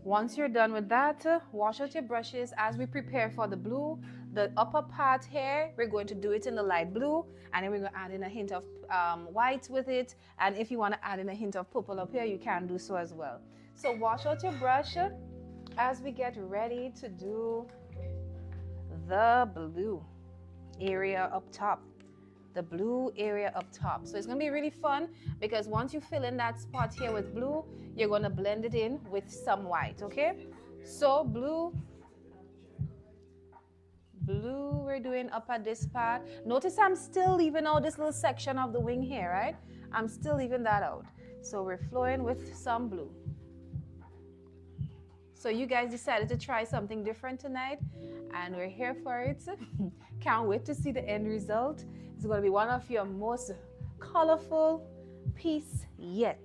Once you're done with that, wash out your brushes. As we prepare for the blue, the upper part here, we're going to do it in the light blue, and then we're going to add in a hint of white with it. And if you want to add in a hint of purple up here, you can do so as well. So wash out your brush as we get ready to do the blue area up top. The blue area up top. So it's going to be really fun because once you fill in that spot here with blue, you're going to blend it in with some white, okay? So blue, we're doing up at this part. Notice I'm still leaving out this little section of the wing here, right? I'm still leaving that out. So we're flowing with some blue. So you guys decided to try something different tonight, and we're here for it. Can't wait to see the end result. It's going to be one of your most colorful piece yet.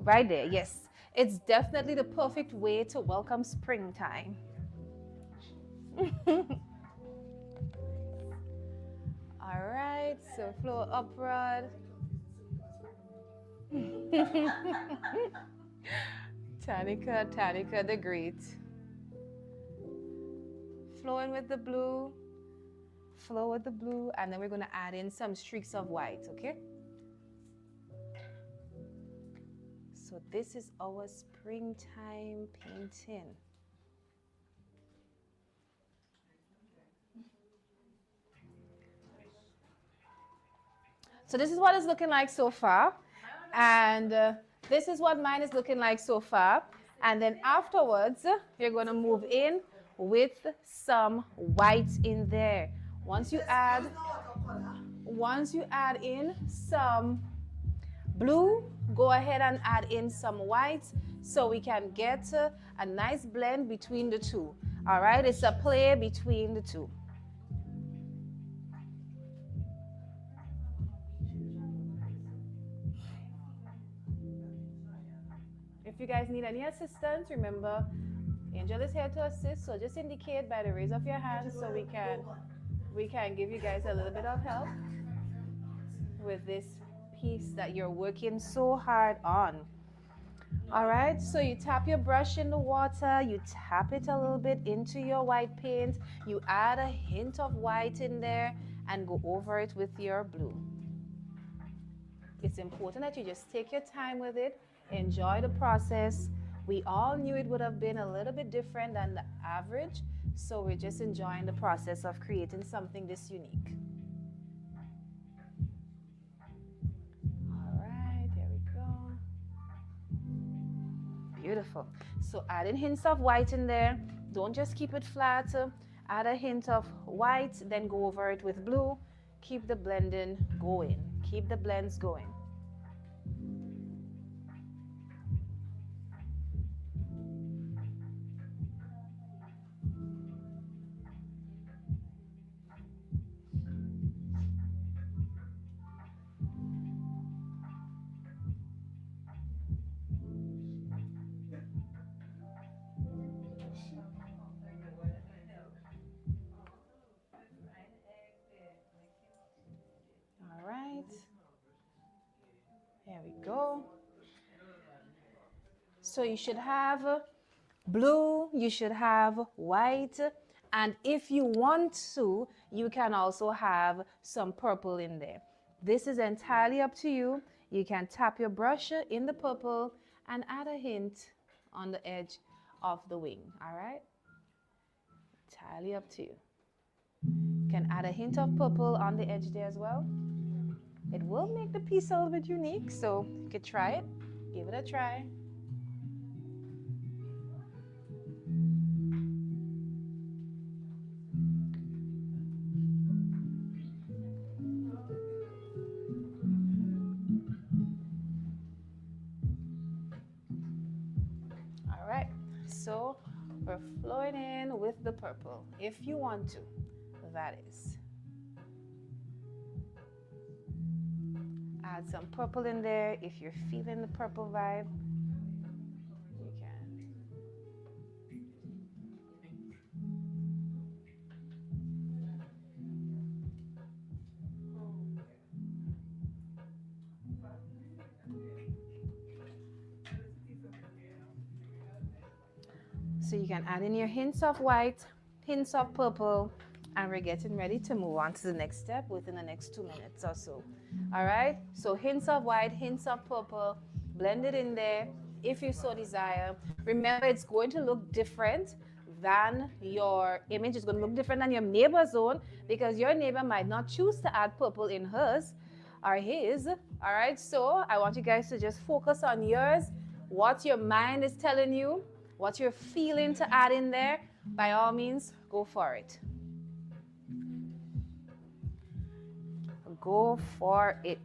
Right there, yes. It's definitely the perfect way to welcome springtime. All right, so flow upward. Tanika, Tanika the Great. Flowing with the blue. Flow with the blue. And then we're going to add in some streaks of white, okay? So this is our springtime painting. So this is what it's looking like so far. And this is what mine is looking like so far. And then afterwards, you're going to move in with some white in there. Once you add in some blue, go ahead and add in some white so we can get a nice blend between the two. All right, it's a play between the two. If you guys need any assistance, remember, Angel is here to assist, so just indicate by the raise of your hand so we can give you guys a little bit of help with this piece that you're working so hard on. All right, so you tap your brush in the water, you tap it a little bit into your white paint, you add a hint of white in there and go over it with your blue. It's important that you just take your time with it, enjoy the process. We all knew it would have been a little bit different than the average, so we're just enjoying the process of creating something this unique. All right, there we go. Beautiful. So add in hints of white in there. Don't just keep it flat. Add a hint of white, then go over it with blue. Keep the blending going. Keep the blends going. All right. There we go. So you should have blue, you should have white, and if you want to, you can also have some purple in there. This is entirely up to you. You can tap your brush in the purple and add a hint on the edge of the wing, all right? Entirely up to you. You can add a hint of purple on the edge there as well. It will make the piece a little bit unique, so you could try it. Give it a try. All right, so we're flowing in with the purple, if you want to, that is. Add some purple in there if you're feeling the purple vibe. You can. So you can add in your hints of white, hints of purple, and we're getting ready to move on to the next step within the next 2 minutes or so. All right, so hints of white, hints of purple, blend it in there if you so desire. Remember, it's going to look different than your image. It's going to look different than your neighbor's own because your neighbor might not choose to add purple in hers or his. All right, so I want you guys to just focus on yours, what your mind is telling you, what you're feeling to add in there. By all means, go for it. Go for it.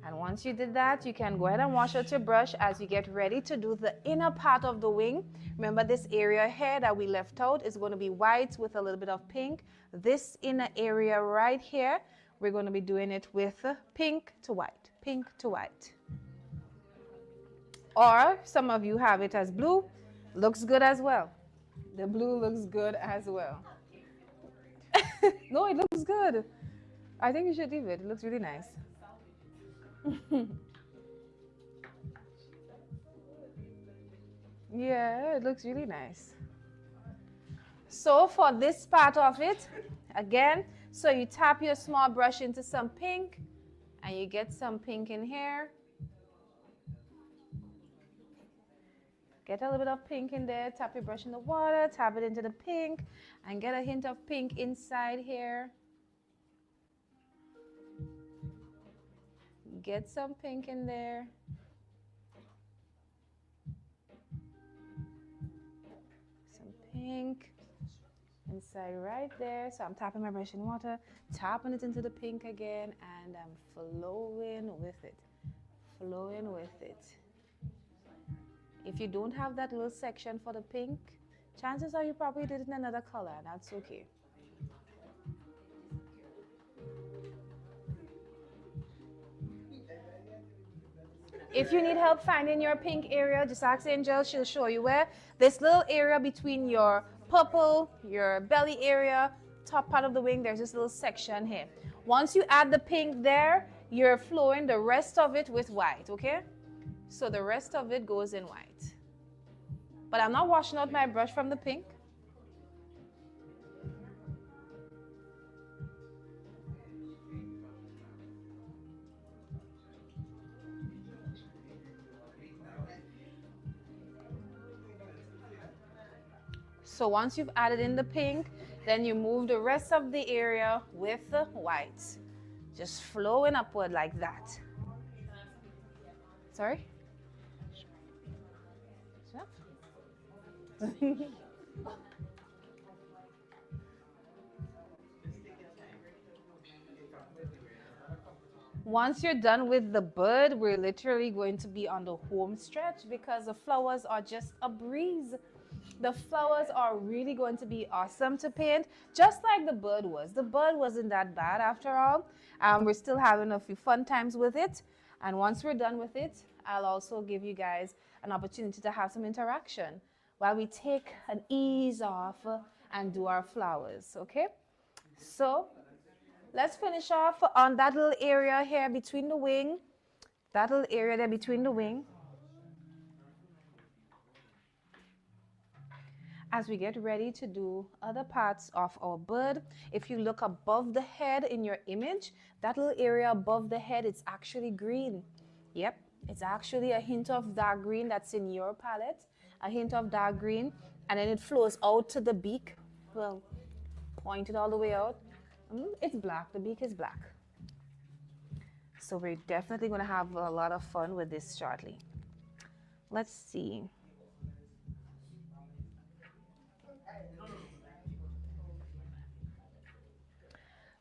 And once you did that, you can go ahead and wash out your brush as you get ready to do the inner part of the wing. Remember, this area here that we left out is going to be white with a little bit of pink. This inner area right here, we're going to be doing it with pink to white, pink to white. Or some of you have it as blue. Looks good as well. The blue looks good as well. No, it looks good. I think you should leave it. It looks really nice. Yeah, it looks really nice. So for this part of it, again, so you tap your small brush into some pink and you get some pink in here. Get a little bit of pink in there, tap your brush in the water, tap it into the pink, and get a hint of pink inside here. Get some pink in there. Some pink inside right there. So I'm tapping my brush in water, tapping it into the pink again, and I'm flowing with it. Flowing with it. If you don't have that little section for the pink, chances are you probably did it in another color, and that's okay. If you need help finding your pink area, just ask Angel, she'll show you where. This little area between your purple, your belly area, top part of the wing, there's this little section here. Once you add the pink there, you're flowing the rest of it with white, okay? So the rest of it goes in white. But I'm not washing out my brush from the pink. So once you've added in the pink, then you move the rest of the area with the white. Just flowing upward like that. Sorry? Once you're done with the bud, we're literally going to be on the home stretch because the flowers are just a breeze. The flowers are really going to be awesome to paint, just like the bird was. The bird wasn't that bad after all. We're still having a few fun times with it. And once we're done with it, I'll also give you guys an opportunity to have some interaction while we take an ease off and do our flowers, okay? So let's finish off on that little area here between the wing. That little area there between the wing. As we get ready to do other parts of our bird, if you look above the head in your image, that little area above the head, it's actually green. Yep, it's actually a hint of dark green that's in your palette, a hint of dark green, and then it flows out to the beak. Well, point it all the way out. It's black, the beak is black. So we're definitely going to have a lot of fun with this shortly. Let's see.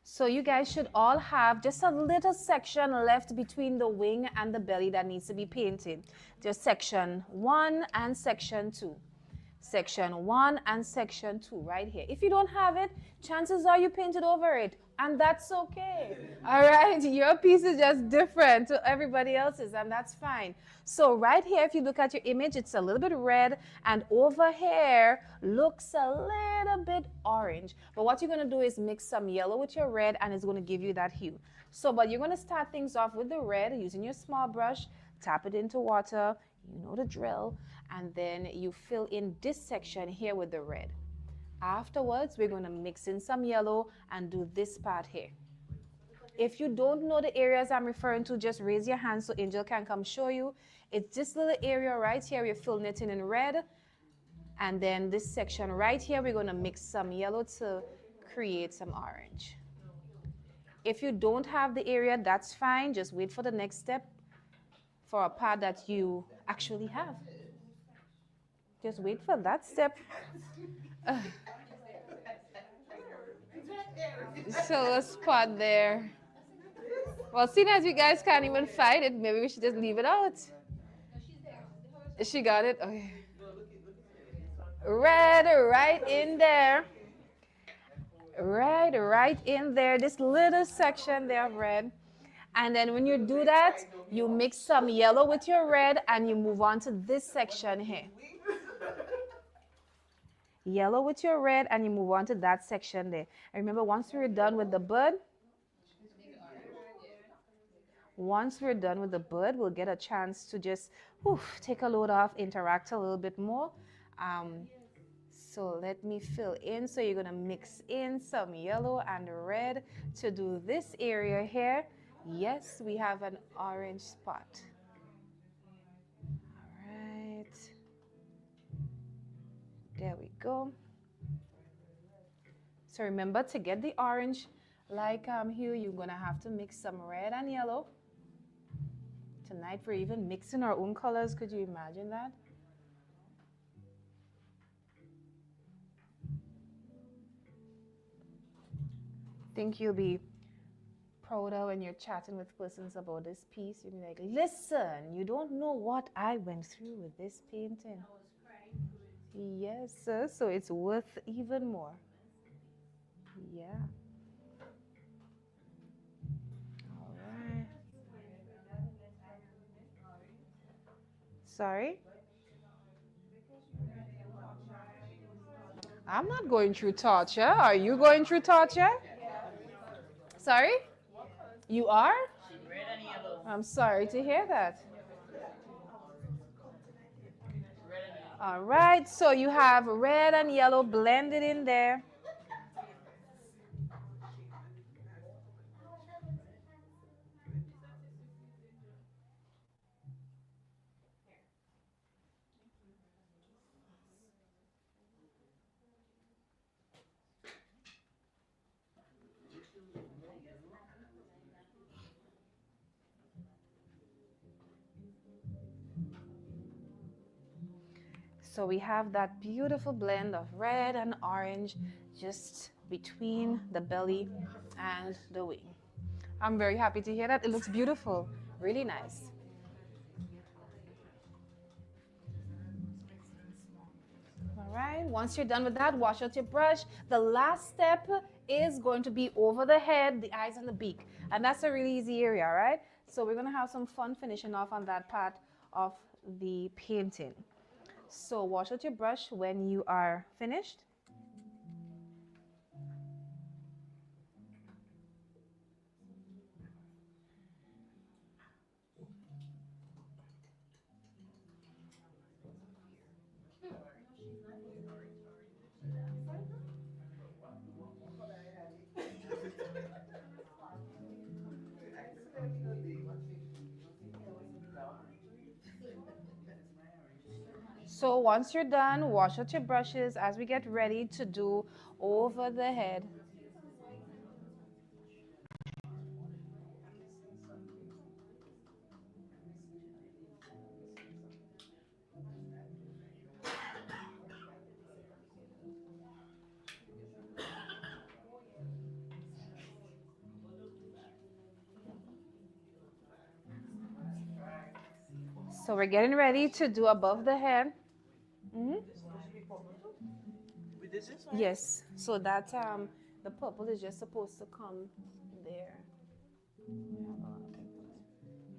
So you guys should all have just a little section left between the wing and the belly that needs to be painted. Just section 1 and section 2. Section 1 and section 2 right here. If you don't have it, chances are you painted over it, and that's okay. All right, your piece is just different to everybody else's, and that's fine. So right here, if you look at your image, it's a little bit red, and over here looks a little bit orange. But what you're going to do is mix some yellow with your red, and it's going to give you that hue. So, but you're going to start things off with the red using your small brush, tap it into water, you know the drill, and then you fill in this section here with the red. Afterwards, we're going to mix in some yellow and do this part here. If you don't know the areas I'm referring to, just raise your hand so Angel can come show you. It's this little area right here, we're filling it in red. And then this section right here, we're going to mix some yellow to create some orange. If you don't have the area, that's fine. Just wait for the next step for a part that you actually have. Just wait for that step. So a spot there. Well, seeing as you guys can't even find it, maybe we should just leave it out. She got it? Okay. Red right in there. Right in there. This little section there of red. And then when you do that, you mix some yellow with your red and you move on to this section here. Yellow with your red and you move on to that section there. And remember, once we're done with the bud, Once we're done with the bird, we'll get a chance to just take a load off, interact a little bit more. So let me fill in. So you're gonna mix in some yellow and red to do this area here. Yes, we have an orange spot. All right. There we go. So remember, to get the orange like hue, you're gonna have to mix some red and yellow. Tonight we're even mixing our own colors. Could you imagine that? Think you'll be prouder when you're chatting with persons about this piece. You'll be like, listen, you don't know what I went through with this painting. I was crying through it. Yes, sir. So it's worth even more. Yeah. All right. Sorry? I'm not going through torture. Are you going through torture? Sorry? You are? Red and yellow. I'm sorry to hear that. Red and yellow. All right, so you have red and yellow blended in there. So we have that beautiful blend of red and orange just between the belly and the wing. I'm very happy to hear that. It looks beautiful, really nice. All right, once you're done with that, wash out your brush. The last step is going to be over the head, the eyes and the beak. And that's a really easy area, all right? So we're gonna have some fun finishing off on that part of the painting. So wash out your brush when you are finished. So once you're done, wash out your brushes as we get ready to do over the head. So we're getting ready to do above the head. We did this one? Yes, so that the purple is just supposed to come there.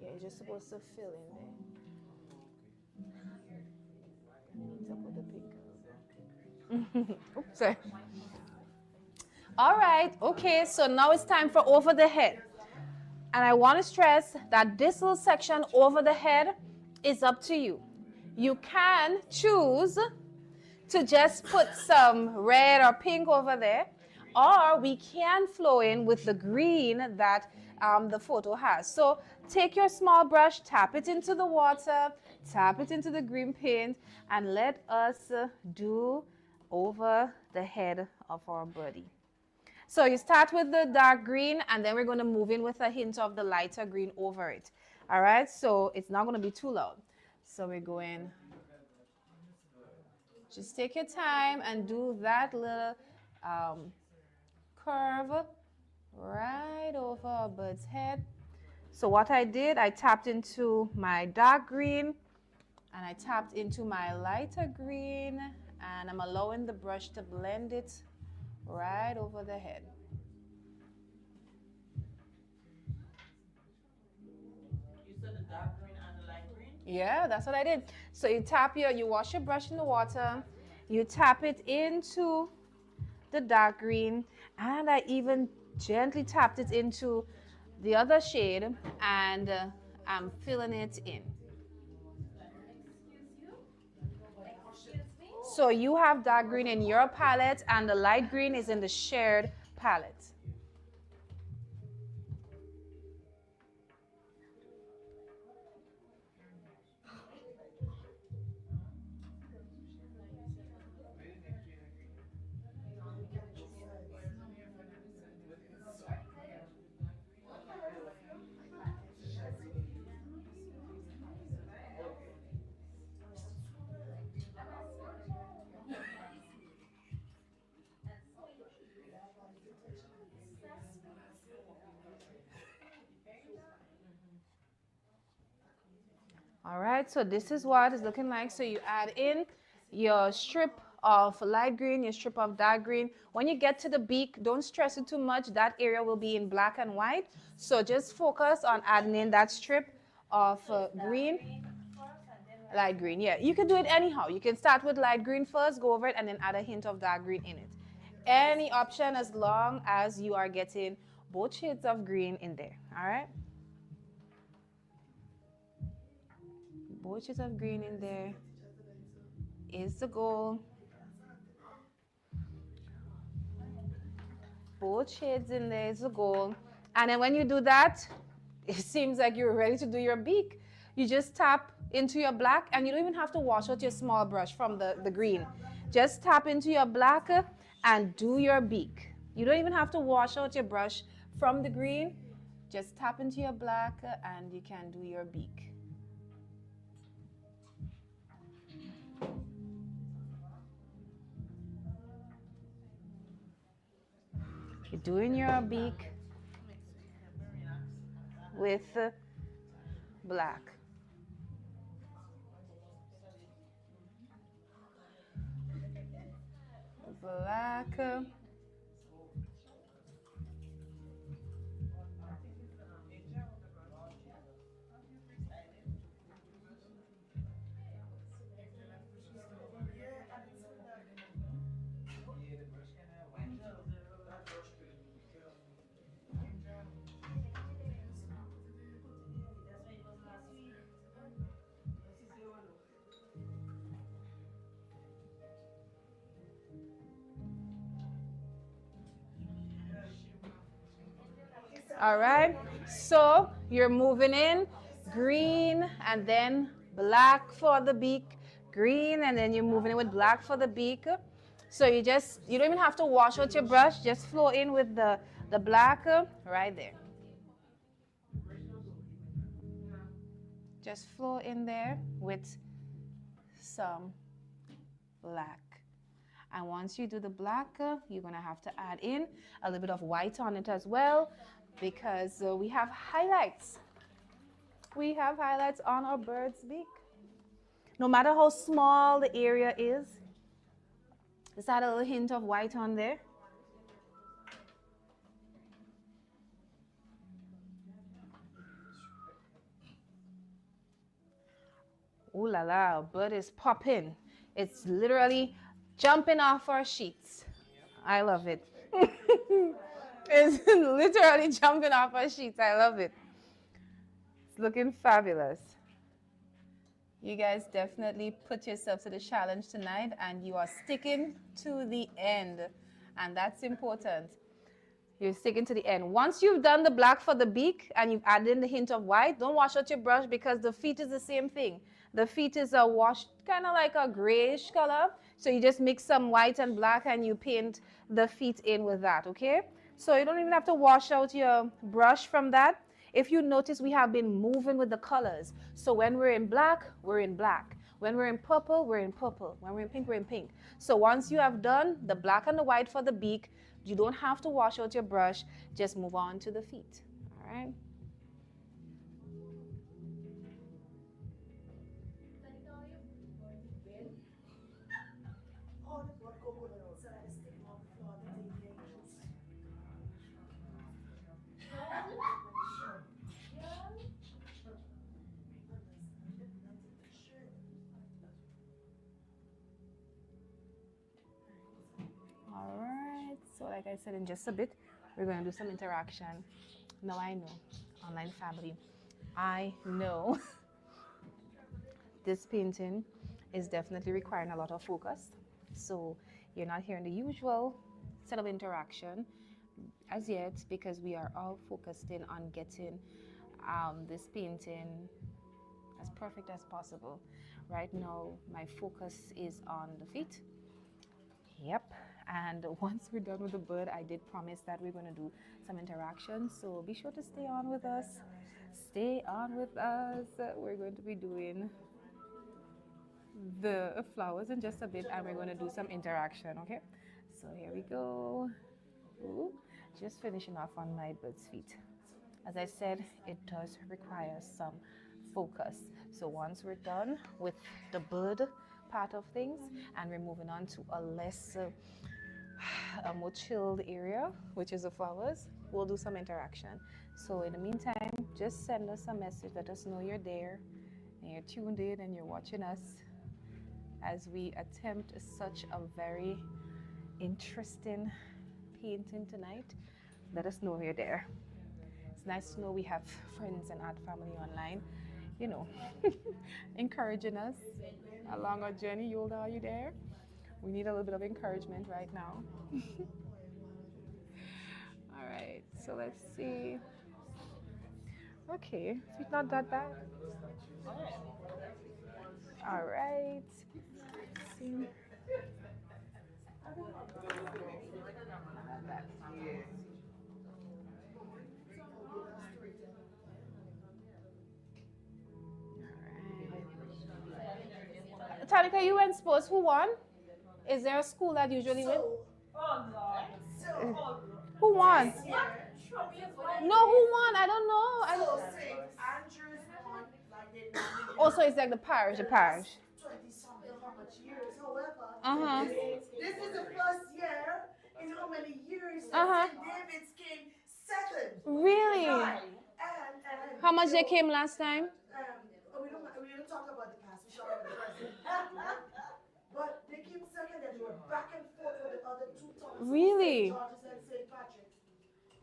Yeah, it's just supposed to fill in there. Needs to put the pink. Oops, sorry. All right, okay, so now it's time for over the head. And I want to stress that this little section over the head is up to you. You can choose to just put some red or pink over there, or we can flow in with the green that the photo has. So take your small brush, tap it into the water, tap it into the green paint, and let us do over the head of our birdie. So you start with the dark green, and then we're going to move in with a hint of the lighter green over it. All right, so it's not going to be too loud. So we're going, just take your time and do that little curve right over a bird's head. So what I did, I tapped into my dark green, and I tapped into my lighter green, and I'm allowing the brush to blend it right over the head. You said the dark green and the light green? Yeah, that's what I did. So you wash your brush in the water, you tap it into the dark green, and I even gently tapped it into the other shade, and I'm filling it in. So you have dark green in your palette, and the light green is in the shared palette. All right, so this is what it's looking like. So you add in your strip of light green, your strip of dark green. When you get to the beak, don't stress it too much. That area will be in black and white. So just focus on adding in that strip of green, light green. Yeah, you can do it anyhow. You can start with light green first, go over it, and then add a hint of dark green in it. Any option as long as you are getting both shades of green in there. All right? Both shades of green in there is the goal. Both shades in there is the goal. And then when you do that, it seems like you're ready to do your beak. You just tap into your black, and you don't even have to wash out your small brush from the green. Just tap into your black and do your beak. You don't even have to wash out your brush from the green. Just tap into your black and you can do your beak. You're doing your beak with black. Black. All right, so you're moving in green and then black for the beak, green, and then you're moving in with black for the beak. So you don't even have to wash out your brush, just flow in with the black right there. Just flow in there with some black. And once you do the black, you're going to have to add in a little bit of white on it as well, because we have highlights. We have highlights on our bird's beak. No matter how small the area is, just add a little hint of white on there. Ooh la la, bird is popping. It's literally jumping off our sheets. I love it. It's literally jumping off our sheets. I love it. It's looking fabulous. You guys definitely put yourself to the challenge tonight, and you are sticking to the end. And that's important. You're sticking to the end. Once you've done the black for the beak and you've added in the hint of white, don't wash out your brush, because the feet is the same thing. The feet is a washed, kind of like a grayish color. So you just mix some white and black and you paint the feet in with that, okay? So you don't even have to wash out your brush from that. If you notice, we have been moving with the colors. So when we're in black, we're in black. When we're in purple, we're in purple. When we're in pink, we're in pink. So once you have done the black and the white for the beak, you don't have to wash out your brush. Just move on to the feet, all right? All right, so like I said, in just a bit, we're going to do some interaction Now I know, online family, I know this painting is definitely requiring a lot of focus. So you're not hearing the usual set of interaction as yet because we are all focused in on getting this painting as perfect as possible. Right now, my focus is on the feet. Yep. And once we're done with the bird, I did promise that we're going to do some interaction. So be sure to stay on with us. Stay on with us. We're going to be doing the flowers in just a bit and we're going to do some interaction, okay? So here we go. Ooh, just finishing off on my bird's feet. As I said, it does require some focus. So once we're done with the bird part of things and we're moving on to a less a more chilled area, which is the flowers, we'll do some interaction. So in the meantime, just send us a message, let us know you're there and you're tuned in and you're watching us as we attempt such a very interesting painting tonight. Let us know you're there. It's nice to know we have friends and art family online, you know, encouraging us along our journey. Yolda, are you there? We need a little bit of encouragement right now. All right, so let's see. Okay, it's not that bad. All right. Let's see. Tanika, you went sports. Who won? Is there a school that usually wins? Who won? No, who won? I don't know. Andrews won, like they Also, it's like the parish, the parish. 20-something how much years. However, Uh-huh. this is the first year in how many years Uh-huh. St. David's came second. Really? Right. And How much they came last time? we don't talk about the past, we talk about the present. But they came second and they were back and forth with the other two towns. Really? St. George's and St. Patrick.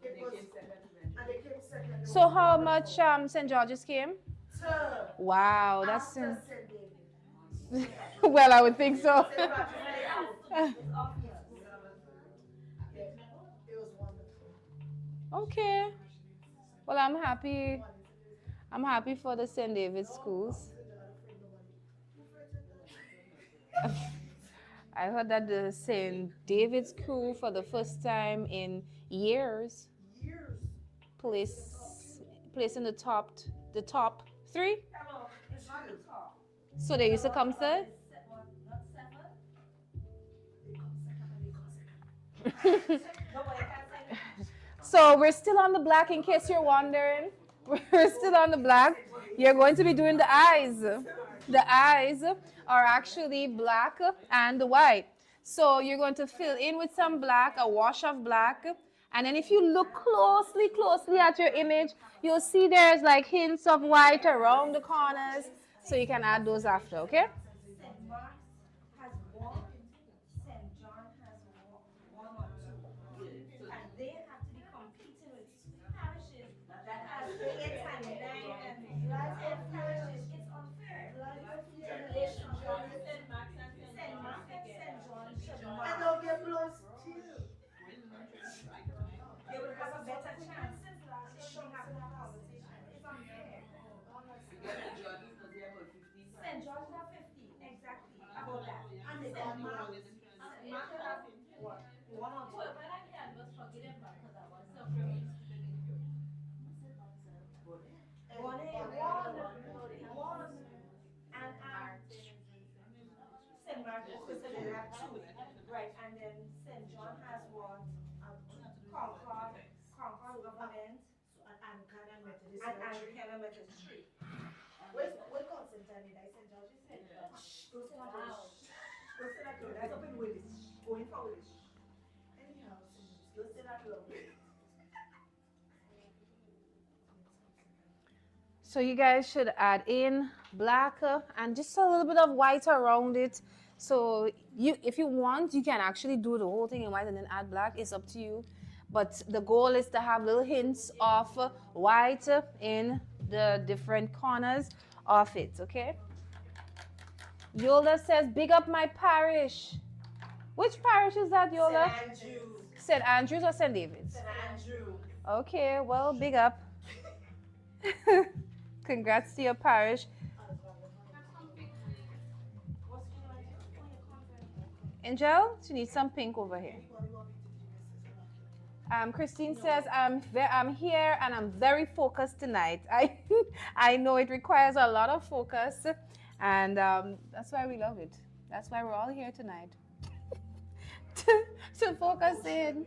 It was, and they came second. So how much St. George's came? Third. Wow, that's After St. David. well, I would think so. It was wonderful. Okay. Well, I'm happy. I'm happy for the St. David's schools. I heard that the St. David's crew, for the first time in years, place in the top 3. So they used to come third. So we're still on the black, in case you're wondering. We're still on the black. You're going to be doing the eyes. The eyes are actually black and white. So you're going to fill in with some black, a wash of black. And then if you look closely at your image, you'll see there's like hints of white around the corners. So you can add those after, okay? St. Mark's has one, St. John has one or two. And they have to be competing with parishes that have 8 and 9 and 10 parishes. It's unfair. St. Mark's and St. John should not. And they'll get blown still. They would have a better chance. They shouldn't have a conversation. It's unfair. St. George have 50, exactly. About that. And they got marked. Mark have what? One or two. When I can just forget it because I was suffering. One, and St. Mark, so they have 2, right? And then St. John has one, Concord government, And Anglican and Methodist. and Anglican and Methodist 3. What Constantine did I St. George's said? Go sit down. Go sit down. That's up in with this. Going forward. Anyhow, Go sit down. So you guys should add in black and just a little bit of white around it. So if you want, you can actually do the whole thing in white and then add black. It's up to you. But the goal is to have little hints of white in the different corners of it, okay? Yola says, big up my parish. Which parish is that, Yola? St. Andrew. St. Andrews or St. David's? St. Andrew. Okay, well, big up. Congrats to your parish. Angel, she needs some pink over here. Christine says, I'm here and I'm very focused tonight. I know it requires a lot of focus, and that's why we love it. That's why we're all here tonight. to focus in,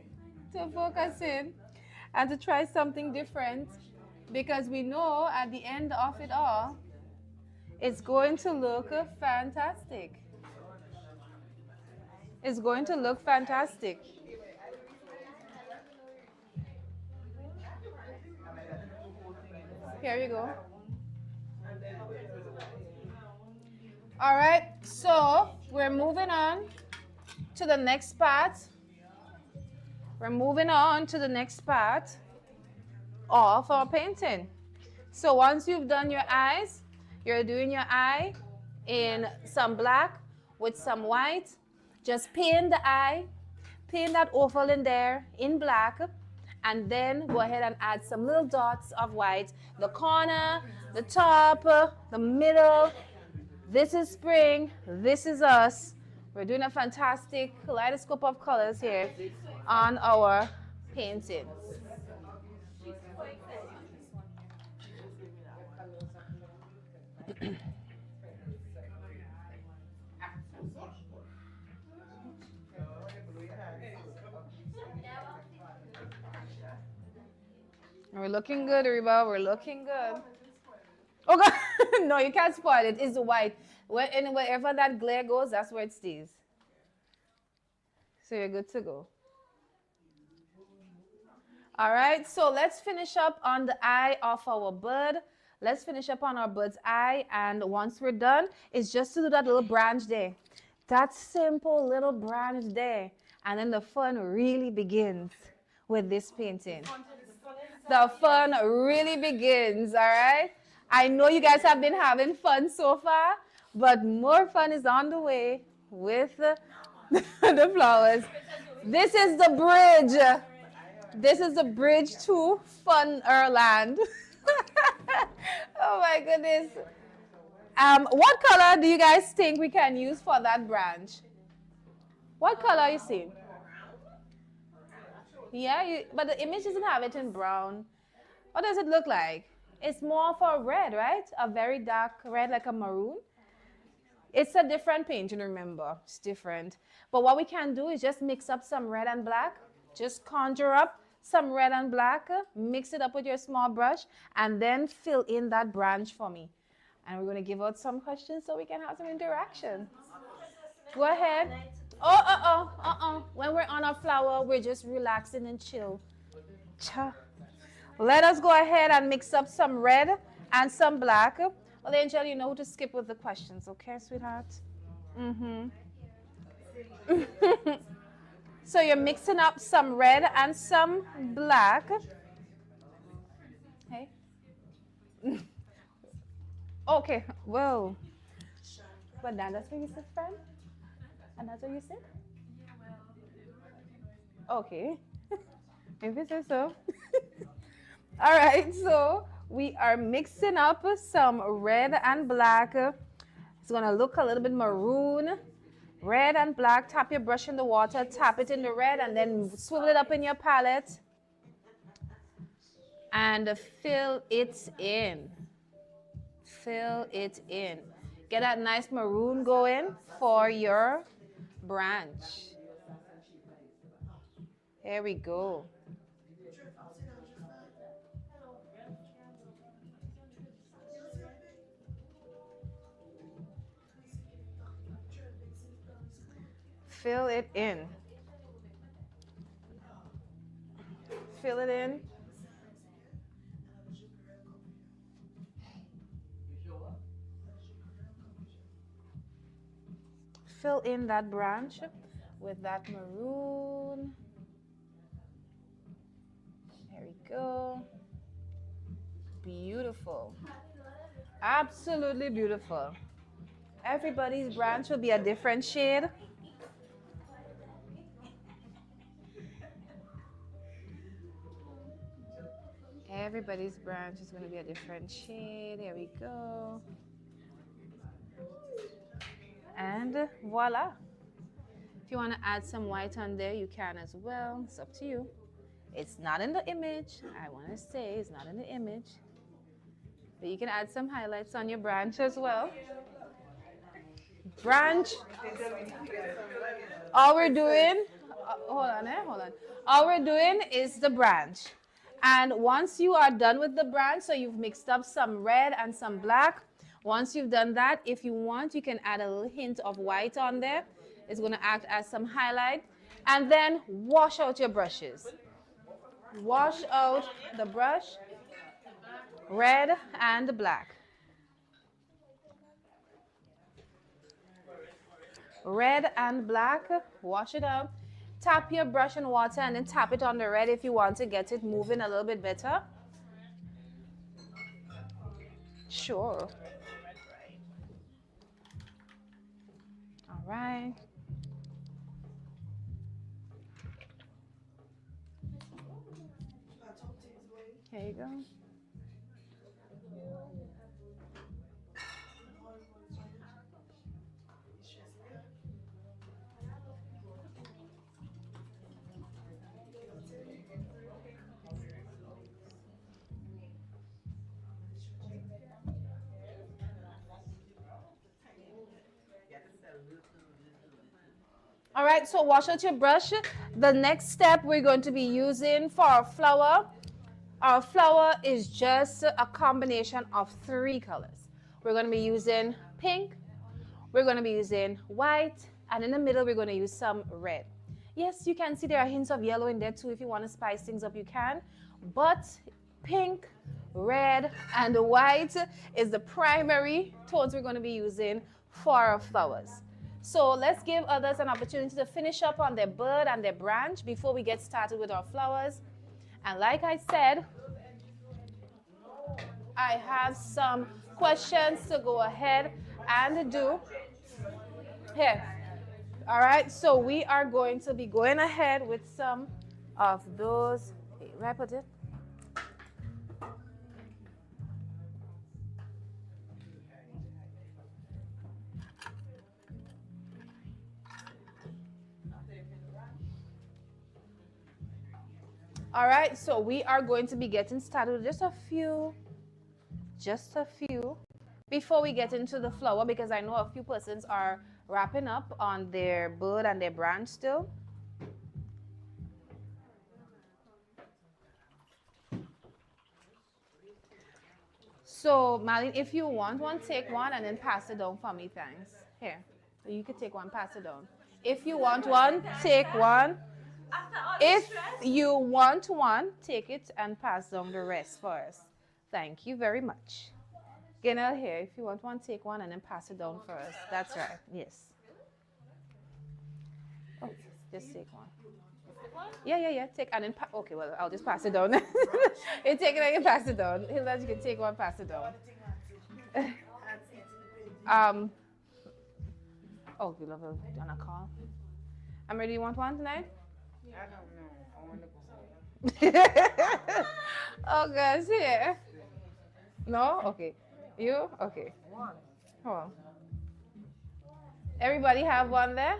and to try something different, because we know at the end of it all, it's going to look fantastic. It's going to look fantastic. Here you go. All right, so we're moving on to the next part. We're moving on to the next part of our painting. So once you've done your eyes, you're doing your eye in some black with some white. Just paint the eye, paint that oval in there in black, and then go ahead and add some little dots of white. The corner, the top, the middle. This is spring, this is us. We're doing a fantastic kaleidoscope of colors here on our painting. We're looking good, Reba. We're looking good. Oh, God. No, you can't spoil it. It's white. Wherever that glare goes, that's where it stays. So you're good to go. All right, so let's finish up on the eye of our bird. Let's finish up on our bird's eye. And once we're done, it's just to do that little branch there. That simple little branch there. And then the fun really begins with this painting. The fun really begins, all right? I know you guys have been having fun so far, but more fun is on the way with the flowers. This is the bridge. This is the bridge to Funland. Oh my goodness. What color do you guys think we can use for that branch? What color are you seeing? Yeah, but the image doesn't have it in brown. What does it look like? It's more for red, right? A very dark red, like a maroon. It's a different painting, remember. It's different. But what we can do is just mix up some red and black. Just conjure up some red and black, mix it up with your small brush, and then fill in that branch for me. And we're going to give out some questions so we can have some interaction. Go ahead. When we're on a flower, we're just relaxing and chill. Let us go ahead and mix up some red and some black. Well, Angel, you know who to skip with the questions, okay, sweetheart? So you're mixing up some red and some black. Hey. Okay, well. But that's where you sit, friend? And that's where you sit? Okay. If you say so. All right, so we are mixing up some red and black. It's gonna look a little bit maroon. Red and black. Tap your brush in the water, tap it in the red, and then swivel it up in your palette. And fill it in. Fill it in. Get that nice maroon going for your branch. Here we go. Fill it in. Fill it in. Fill in that branch with that maroon. go. Beautiful. Absolutely beautiful. Everybody's branch will be a different shade. Everybody's branch is going to be a different shade. Here we go. And voila. If you want to add some white on there, you can as well. It's up to you. It's not in the image. I want to say it's not in the image. But you can add some highlights on your branch as well. Branch. All we're doing, hold on. All we're doing is the branch. And once you are done with the branch, so you've mixed up some red and some black, once you've done that, if you want, you can add a little hint of white on there. It's going to act as some highlight. And then wash out your brushes. Wash out the brush, red and black. Red and black, wash it out. Tap your brush in water and then tap it on the red if you want to get it moving a little bit better. Sure. All right. Here you go. All right, so wash out your brush. The next step we're going to be using for our flower is just a combination of 3 colors. We're going to be using pink, we're going to be using white, and in the middle we're going to use some red. Yes, you can see there are hints of yellow in there too. If you want to spice things up, you can. But pink, red, and white is the primary tones we're going to be using for our flowers. So let's give others an opportunity to finish up on their bud and their branch before we get started with our flowers. And like I said, I have some questions to go ahead and do. Here. All right, so we are going to be going ahead with some of those. Where I put it? All right, so we are going to be getting started with just a few before we get into the flower, because I know a few persons are wrapping up on their bud and their branch still. So, Marlene, if you want one, take one and then pass it down for me, thanks. Here, you can take one, pass it down. If you want one, take one. If you want one, take it and pass down the rest for us. Thank you very much. Ganel here, if you want one, take one and then pass it down for us. That's right, yes. Oh, just take one. Yeah. Take and then okay, well, I'll just pass it down. You take it and you pass it down. Hilda, you can take one, pass it down. Oh, you love it on a call. I'm ready. You want one tonight? I don't know. I want to go. Oh gosh, here. No? Okay. You? Okay. One. Hold on. Everybody have one there?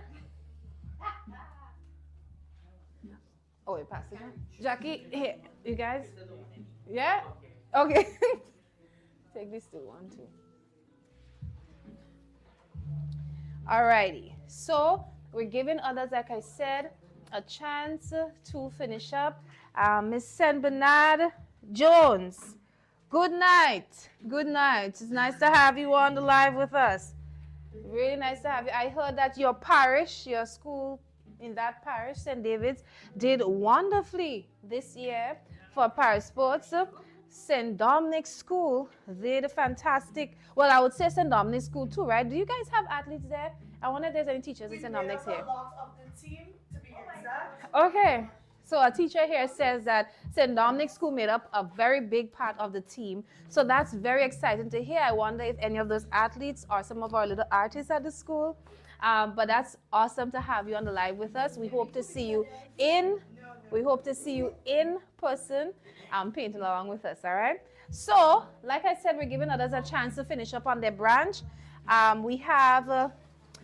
Oh, wait, pass it on. Jackie, here. You guys? Yeah? Okay. Take this two. 1, 2. Alrighty. So, we're giving others, like I said, a chance to finish up. Miss Saint Bernard Jones, good night. Good night. It's nice to have you on the live with us. Really nice to have you. I heard that your parish, your school in that parish, St. David's, did wonderfully this year for parish sports. St. Dominic's School did fantastic. Well, I would say St. Dominic's School too, right? Do you guys have athletes there? I wonder if there's any teachers in St. Dominic's here. A lot of the team, to be exact. Okay. So a teacher here says that St. Dominic's School made up a very big part of the team. So that's very exciting to hear. I wonder if any of those athletes are some of our little artists at the school. But that's awesome to have you on the live with us. We hope to see you in person, painting along with us, all right? So, like I said, we're giving others a chance to finish up on their branch.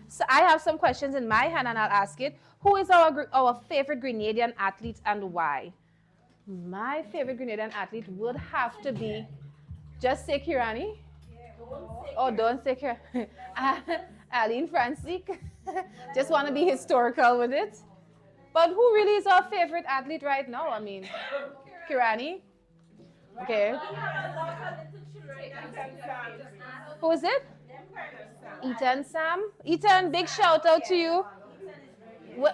So I have some questions in my hand and I'll ask it. Who is our favorite Grenadian athlete and why? My favorite Grenadian athlete would have to be, just say Kirani. Oh, don't say Kirani. Aline Francique. Just want to be historical with it. But who really is our favorite athlete right now? I mean, Kirani. Okay. Who is it? Ethan Sam. Ethan, big shout out to you.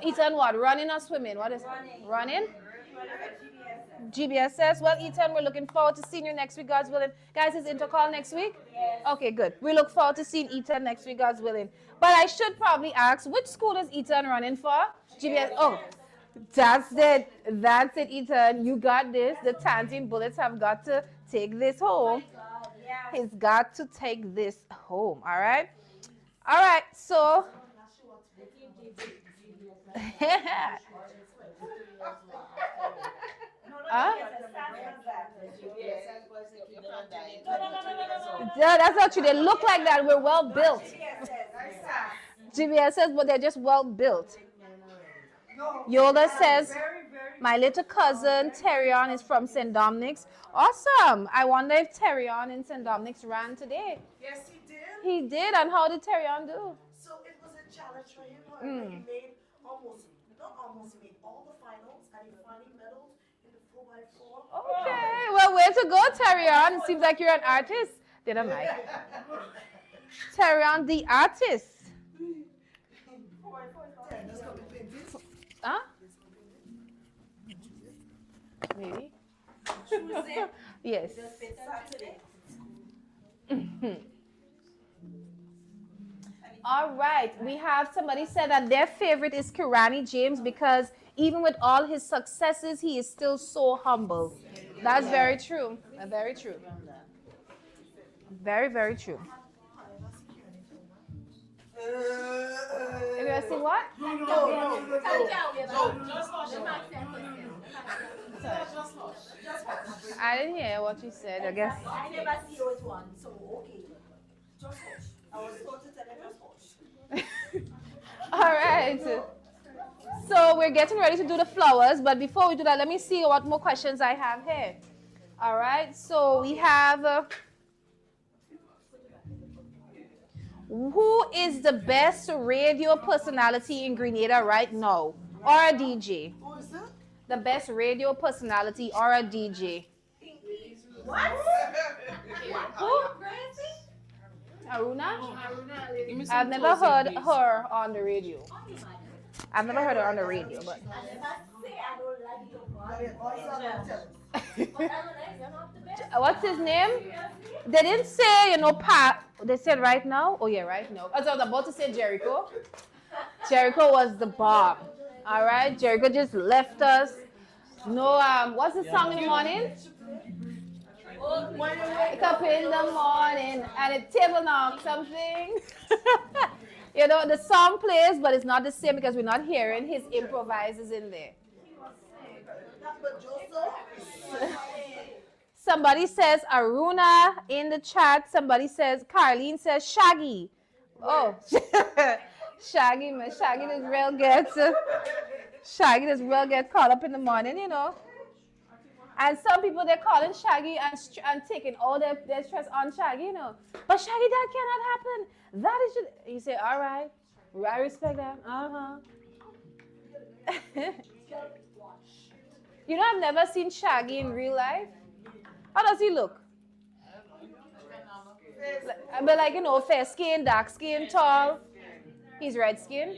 Ethan, what? Running or swimming? What is running? GBSS. Well, Ethan, we're looking forward to seeing you next week, God's willing. Guys, is Intercall next week? Yes. Okay, good. We look forward to seeing Ethan next week, God's willing. But I should probably ask, which school is Ethan running for? GBS. Oh, that's it. That's it, Ethan. You got this. The Tanzine Bullets have got to take this home. He's got to take this home. All right. All right. So. Yeah, that's not true. They look like that. We're well built. GBSS, but they're just well built. Yola says, my little cousin Terrion is from St. Dominic's. Awesome. I wonder if Terrion in St. Dominic's ran today. Yes, he did. He did. And how did Terrion do? So it was a challenge for him. He made he made all the finals and he finally medaled in the 4x4. Okay. Well, way to go, Terrion. It seems like you're an artist. Didn't I? Terrion, the artist. Huh? Maybe. Yes. All right. We have somebody said that their favorite is Kirani James because even with all his successes, he is still so humble. That's very true. Very true. Very, very true. Maybe I see what? I didn't hear what you said, I guess. I never see you with one, so okay. Just hush. I was told to tell you just hush. All right. So we're getting ready to do the flowers, but before we do that, let me see what more questions I have here. All right. So we have. Who is the best radio personality in Grenada right now? Or a DJ? Who is that? The best radio personality or a DJ? What? Who? Aruna? I've never heard her on the radio. I've never heard her on the radio, but. What's his name? They didn't say, Pat. They said right now. Oh, yeah, right now. I was about to say Jericho. Jericho was the bomb. All right? Jericho just left us. No, what's the song in the morning? Wake up in the morning and a table knock something. The song plays, but it's not the same because we're not hearing his improvises in there. Somebody says Aruna in the chat. Somebody says, Carlene says Shaggy. Oh, Shaggy, man. Shaggy does real get caught up in the morning, And some people, they're calling Shaggy and taking all their stress on Shaggy, But Shaggy, that cannot happen. That is just, you say, all right. I respect that. Uh-huh. I've never seen Shaggy in real life. How does he look? But fair skin, dark skin, tall. He's red skin.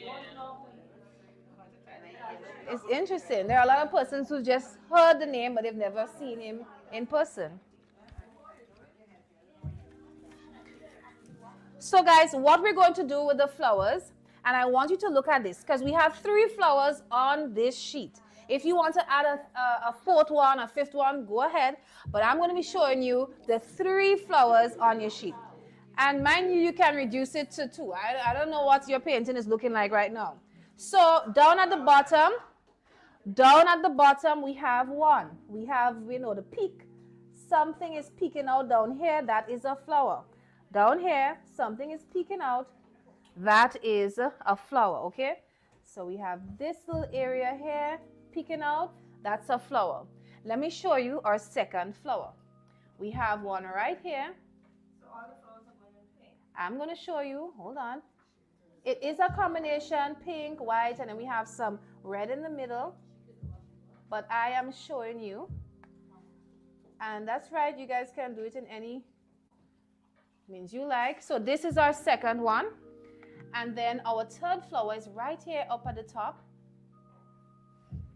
It's interesting. There are a lot of persons who just heard the name, but they've never seen him in person. So guys, what we're going to do with the flowers, and I want you to look at this, because we have 3 flowers on this sheet. If you want to add a fourth one, a fifth one, go ahead. But I'm going to be showing you the 3 flowers on your sheet. And mind you, you can reduce it to 2. I don't know what your painting is looking like right now. So down at the bottom, we have 1. We have, the peak. Something is peeking out down here. That is a flower. Down here, something is peeking out. That is a flower, okay? So we have this little area here peeking out. That's a flower. Let me show you our second flower. We have one right here. So all the flowers are going in pink. I'm going to show you. Hold on. It is a combination pink, white, and then we have some red in the middle. But I am showing you. And that's right. You guys can do it in any means you like. So this is our second one. And then our third flower is right here up at the top.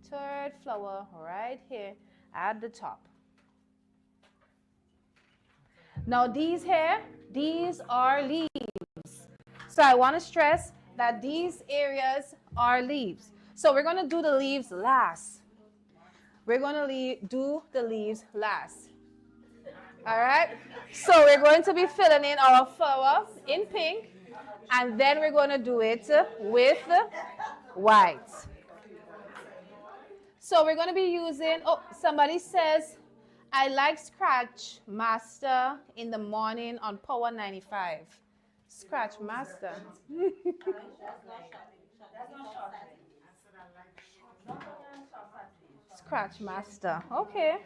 Third flower right here at the top. Now these are leaves. So I want to stress that these areas are leaves. So we're going to do the leaves last. We're going to do the leaves last. All right? So we're going to be filling in our flower in pink. And then we're going to do it with white. So we're going to be using, somebody says, I like Scratch Master in the morning on Power 95. Scratch Master. Scratch Master. Okay.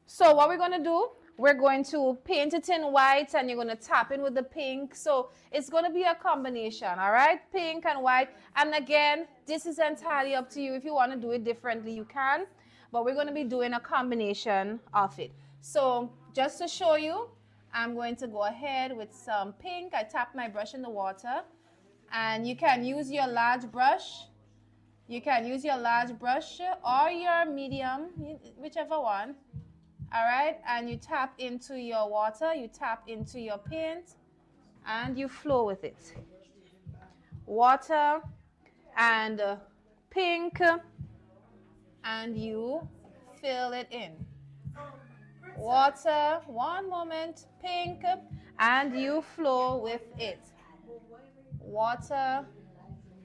So what we're going to do, we're going to paint it in white and you're going to tap in with the pink. So it's going to be a combination, all right? Pink and white. And again, this is entirely up to you. If you want to do it differently, you can. But we're going to be doing a combination of it. So just to show you, I'm going to go ahead with some pink. I tap my brush in the water. And you can use your large brush. You can use your large brush or your medium, whichever one. All right, and you tap into your water, you tap into your paint, and you flow with it. Water and pink, and you fill it in. Water, one moment, pink, and you flow with it. Water,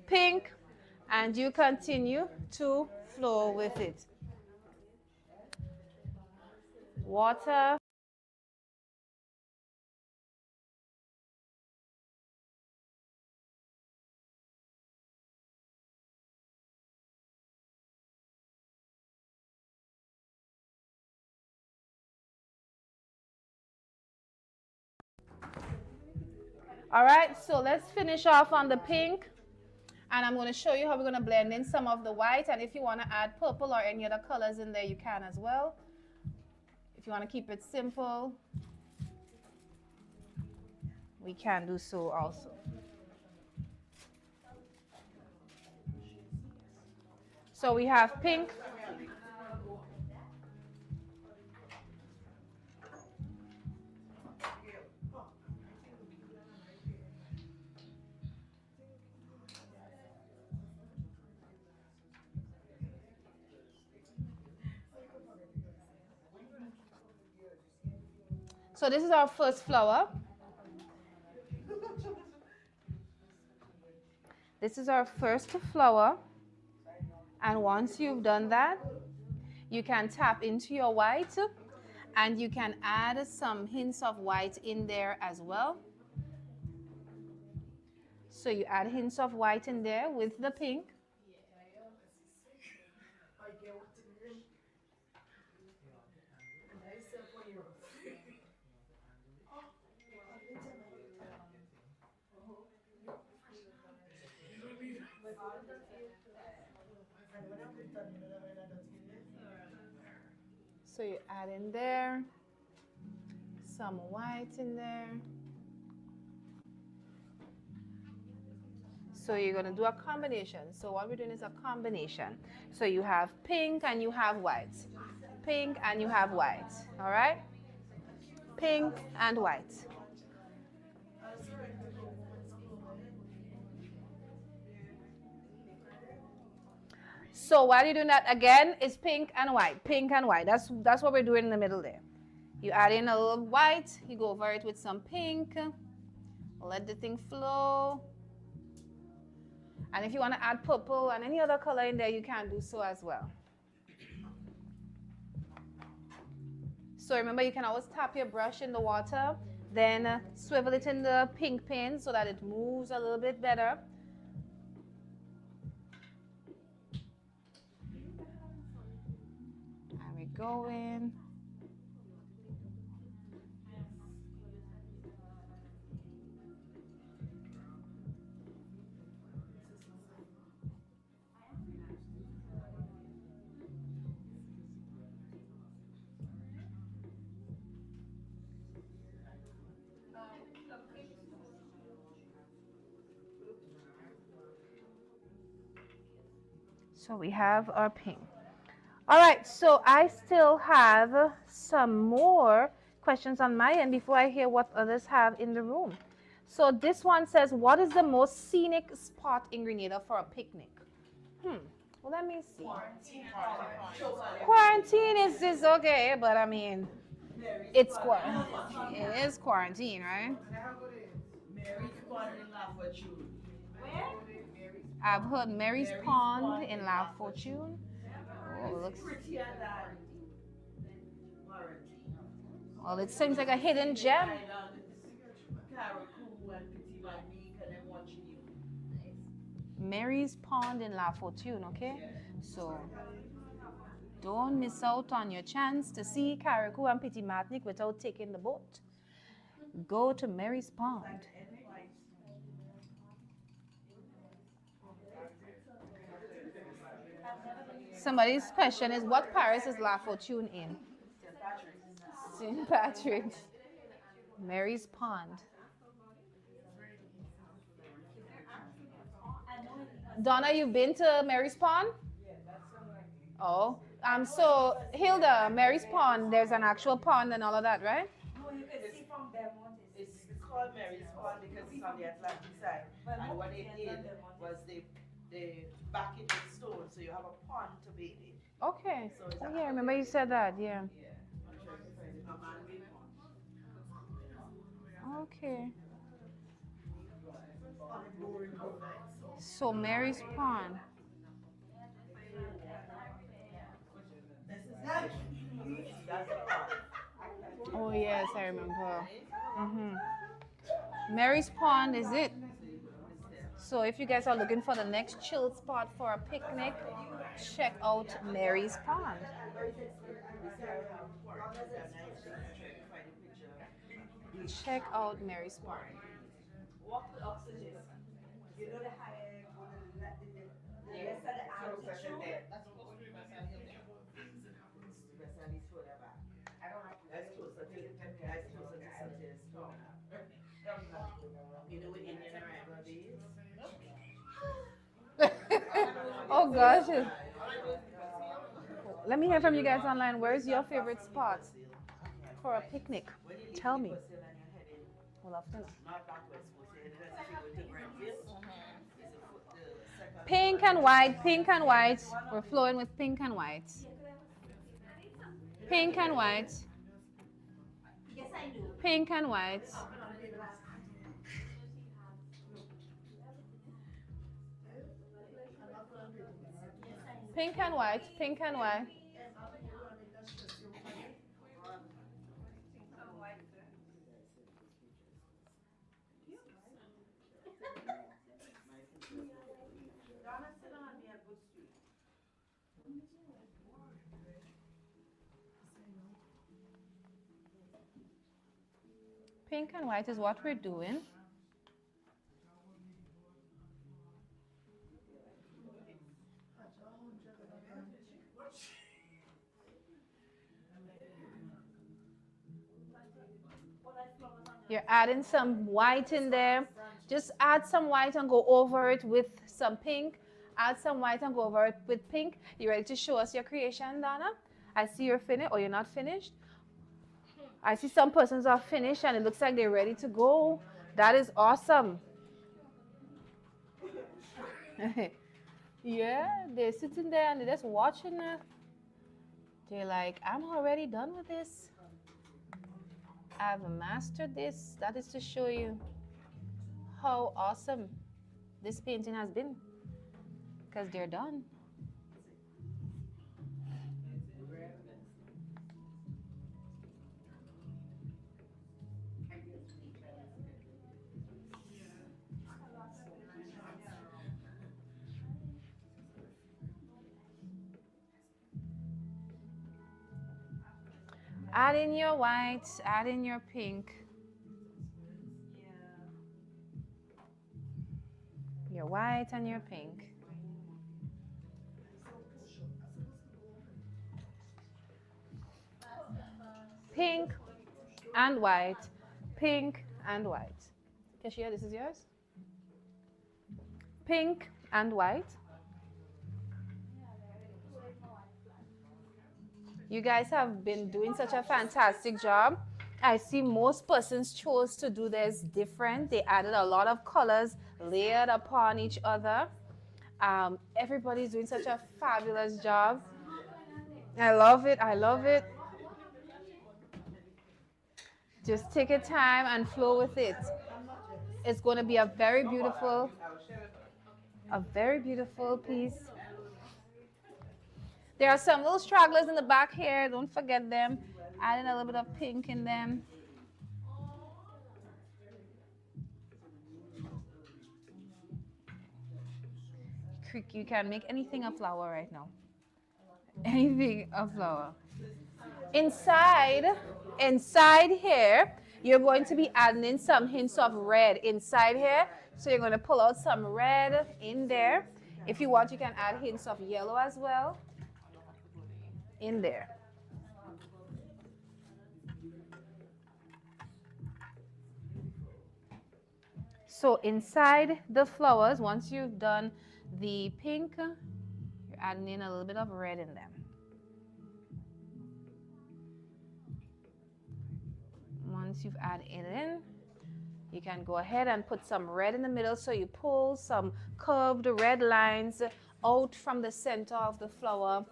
pink, and you continue to flow with it. Water. All right, so let's finish off on the pink. And I'm going to show you how we're going to blend in some of the white. And if you want to add purple or any other colors in there, you can as well. If you want to keep it simple, we can do so also. So we have pink. So this is our first flower. This is our first flower. And once you've done that, you can tap into your white and you can add some hints of white in there as well. So you add hints of white in there with the pink. So you add in there, some white in there. So you're going to do a combination. So what we're doing is a combination. So you have pink and you have white. Pink and you have white. All right? Pink and white. So while you're doing that, again, it's pink and white. Pink and white. That's what we're doing in the middle there. You add in a little white. You go over it with some pink. Let the thing flow. And if you want to add purple and any other color in there, you can do so as well. So remember, you can always tap your brush in the water, then swivel it in the pink pin so that it moves a little bit better. And we go in. So we have our pink. All right, so I still have some more questions on my end before I hear what others have in the room. So this one says, what is the most scenic spot in Grenada for a picnic? Well, let me see. Quarantine is okay, but I mean, it's quarantine. It is quarantine, right? Mary's Pond in La Fortune. I've heard Mary's Pond in La Fortune. Oh, it looks Prettier than Quarantine. well. It seems like a hidden gem. Caracou and Petit Martinique and them watching you. Mary's Pond in La Fortune, okay? So don't miss out on your chance to see Caracou and Petit Martinique without taking the boat. Go to Mary's Pond. Somebody's question is, what parish is La Fortune in? St. Patrick's. Mary's Pond. Donna, you've been to Mary's Pond? Oh, so Hilda, Mary's Pond, there's an actual pond and all of that, right? No, you can see from Belmont. It's called Mary's Pond because it's on the Atlantic side. And what they did was they back it with stone, so you have a pond to bathe in. Okay. So it's Oh, yeah, I remember you said that, yeah. Okay. So Mary's Pond. Oh yes, I remember. Mary's Pond is it. So if you guys are looking for the next chill spot for a picnic, check out Mary's Pond. Check out Mary's Pond. Walk with oxygen. You know the higher, the less of the altitude. Versailles further back. That's closer to Santiago Storm. You know what Indian arrival is? Oh gosh. Let me hear from you guys online. Where's your favorite spot for a picnic? Tell me. We'll love to know. Pink and white, pink and white. We're flowing with pink and white. Pink and white. Yes, I do. Pink and white. Pink and white, pink and white. Pink and white is what we're doing. You're adding some white in there. Just add some white and go over it with some pink. Add some white and go over it with pink. You ready to show us your creation, Donna? I see you're finished, or you're not finished. I see some persons are finished and it looks like they're ready to go. That is awesome. Yeah, they're sitting there and they're just watching it. They're like, I'm already done with this. I've mastered this. That is to show you how awesome this painting has been because they're done. Add in your white, add in your pink. Your white and your pink. Pink and white. Pink and white. Kashia, this is yours. Pink and white. You guys have been doing such a fantastic job. I see most persons chose to do this different. They added a lot of colors layered upon each other. Everybody's doing such a fabulous job. I love it. I love it. Just take your time and flow with it. It's going to be a very beautiful piece. There are some little stragglers in the back here. Don't forget them. Adding a little bit of pink in them. You can make anything a flower right now. Anything a flower. Inside here, you're going to be adding in some hints of red inside here. So you're going to pull out some red in there. If you want, you can add hints of yellow as well in there. So inside the flowers, once you've done the pink, you're adding in a little bit of red in them. Once you've added it in, you can go ahead and put some red in the middle. So you pull some curved red lines out from the center of the flower.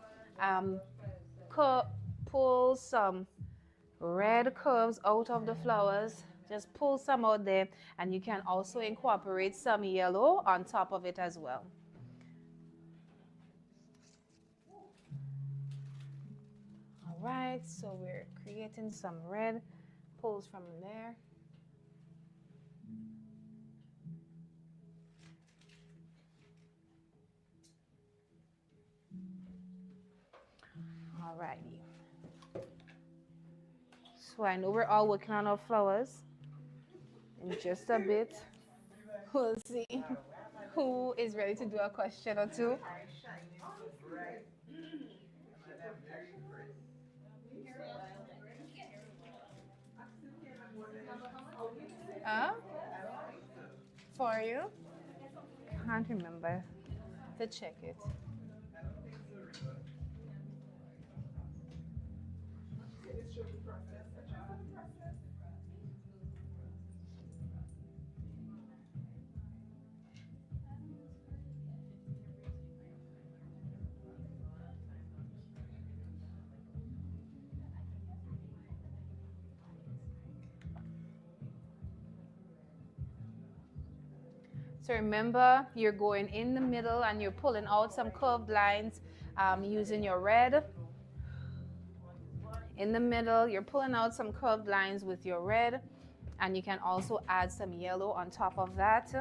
Pull some red curves out of the flowers. Just pull some out there, and you can also incorporate some yellow on top of it as well. All right, so we're creating some red pulls from there. All righty. So I know we're all working on our flowers. In just a bit, we'll see who is ready to do a question or two. Huh? For you? Can't remember to check it. So remember, you're going in the middle and you're pulling out some curved lines using your red. In the middle, you're pulling out some curved lines with your red, and you can also add some yellow on top of that.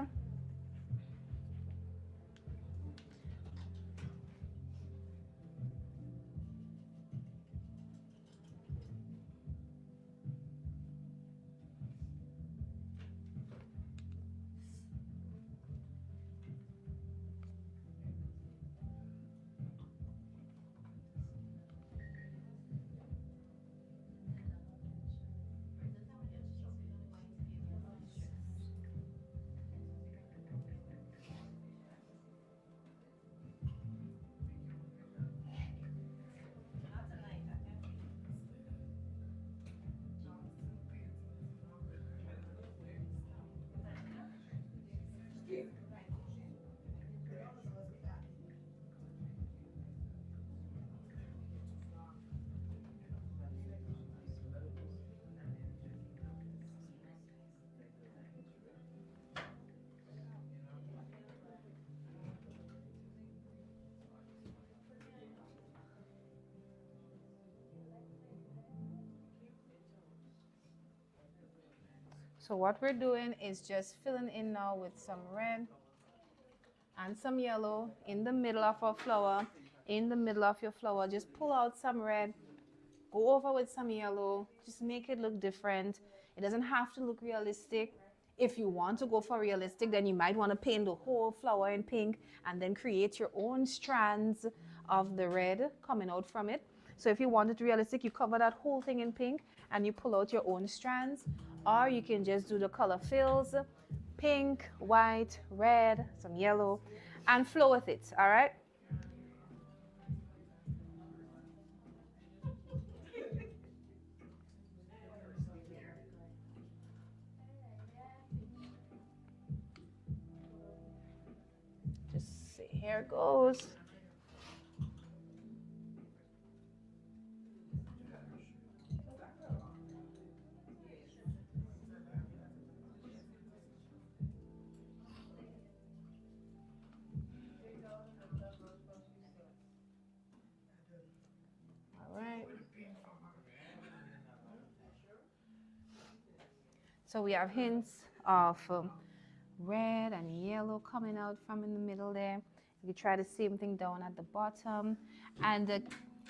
So what we're doing is just filling in now with some red and some yellow in the middle of our flower. In the middle of your flower, just pull out some red, go over with some yellow, just make it look different. It doesn't have to look realistic. If you want to go for realistic, then you might want to paint the whole flower in pink and then create your own strands of the red coming out from it. So if you want it realistic, you cover that whole thing in pink and you pull out your own strands. Or you can just do the color fills, pink, white, red, some yellow, and flow with it, all right? Just see, here it goes. All right. So we have hints of red and yellow coming out from in the middle there. You try the same thing down at the bottom. And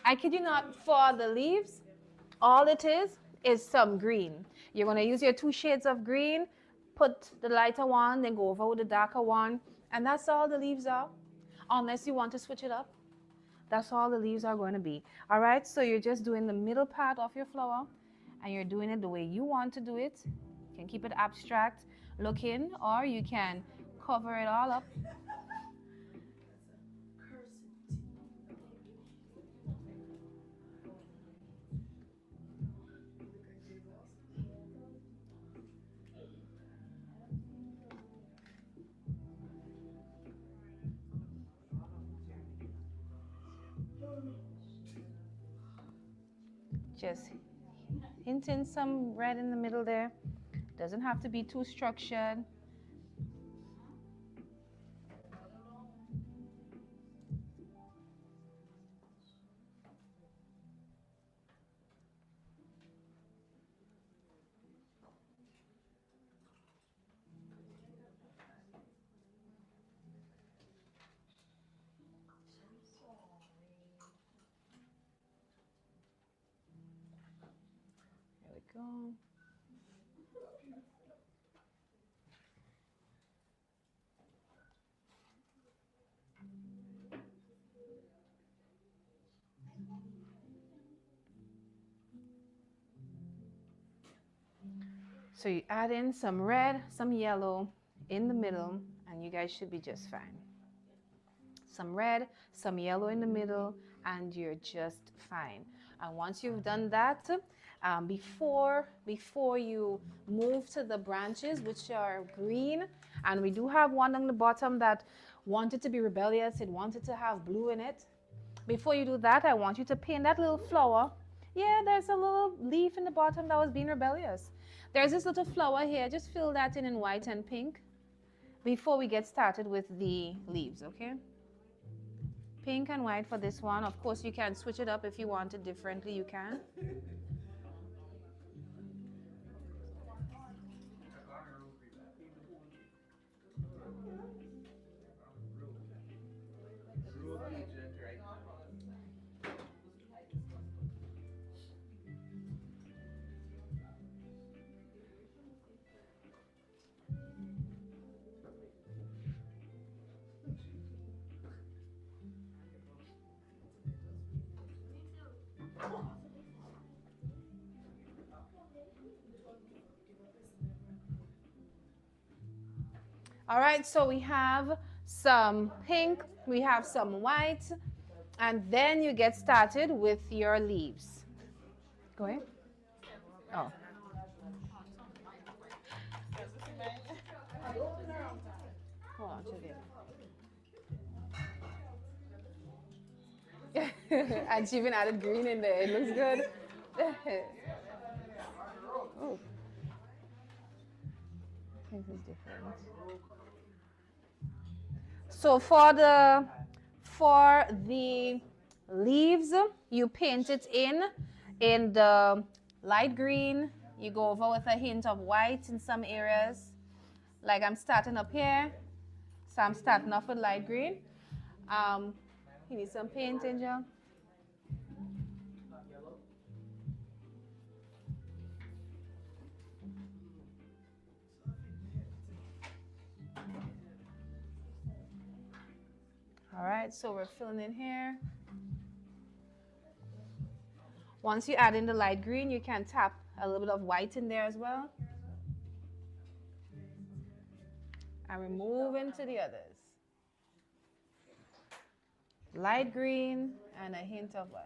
I kid you not, for the leaves, all it is some green. You're going to use your 2 shades of green, put the lighter one, then go over with the darker one. And that's all the leaves are, unless you want to switch it up. That's all the leaves are going to be. All right, so you're just doing the middle part of your flower, and you're doing it the way you want to do it. You can keep it abstract looking, or you can cover it all up. Just hinting some red in the middle there. Doesn't have to be too structured. There we go. So you add in some red, some yellow in the middle, and you guys should be just fine. Some red, some yellow in the middle, and you're just fine. And once you've done that, before you move to the branches, which are green, and we do have one on the bottom that wanted to be rebellious, it wanted to have blue in it. Before you do that, I want you to paint that little flower. Yeah, there's a little leaf in the bottom that was being rebellious. There's this little flower here, just fill that in white and pink before we get started with the leaves, okay? Pink and white for this one. Of course, you can switch it up if you want it differently, you can. All right, so we have some pink, we have some white, and then you get started with your leaves. Go ahead. Oh. Hold on, and she even added green in there. It looks good. Oh. This is different. So for the leaves, you paint it in the light green, You go over with a hint of white in some areas. Like I'm starting up here. So I'm starting off with light green. You need some paint, Angel? All right, so we're filling in here. Once you add in the light green, you can tap a little bit of white in there as well. And we're moving to the others. Light green and a hint of white.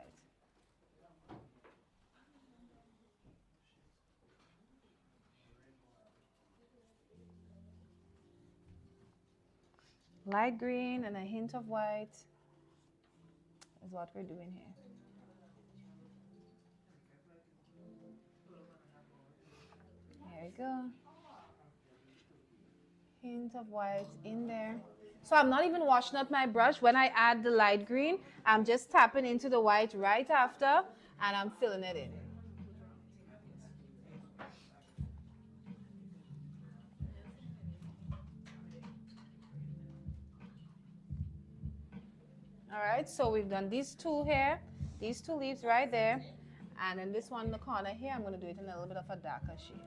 Light green and a hint of white is what we're doing here. There we go. Hint of white in there. So I'm not even washing up my brush. When I add the light green, I'm just tapping into the white right after, and I'm filling it in. All right, so we've done these two here, these two leaves right there, and then this one in the corner here, I'm going to do it in a little bit of a darker shade.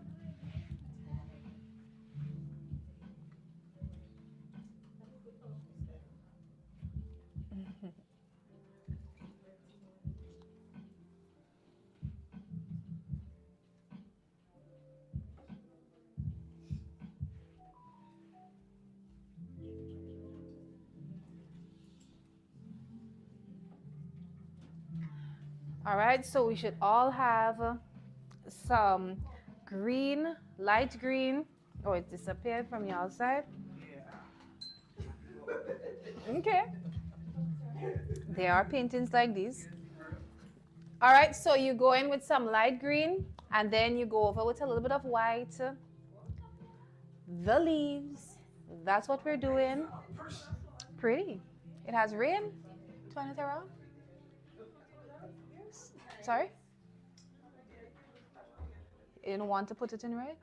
All right, so we should all have some green, light green. Oh, it disappeared from your outside. Okay. There are paintings like these. All right, so you go in with some light green, and then you go over with a little bit of white. The leaves, that's what we're doing. Pretty. It has rain. Turn it around. Sorry? You didn't want to put it in red?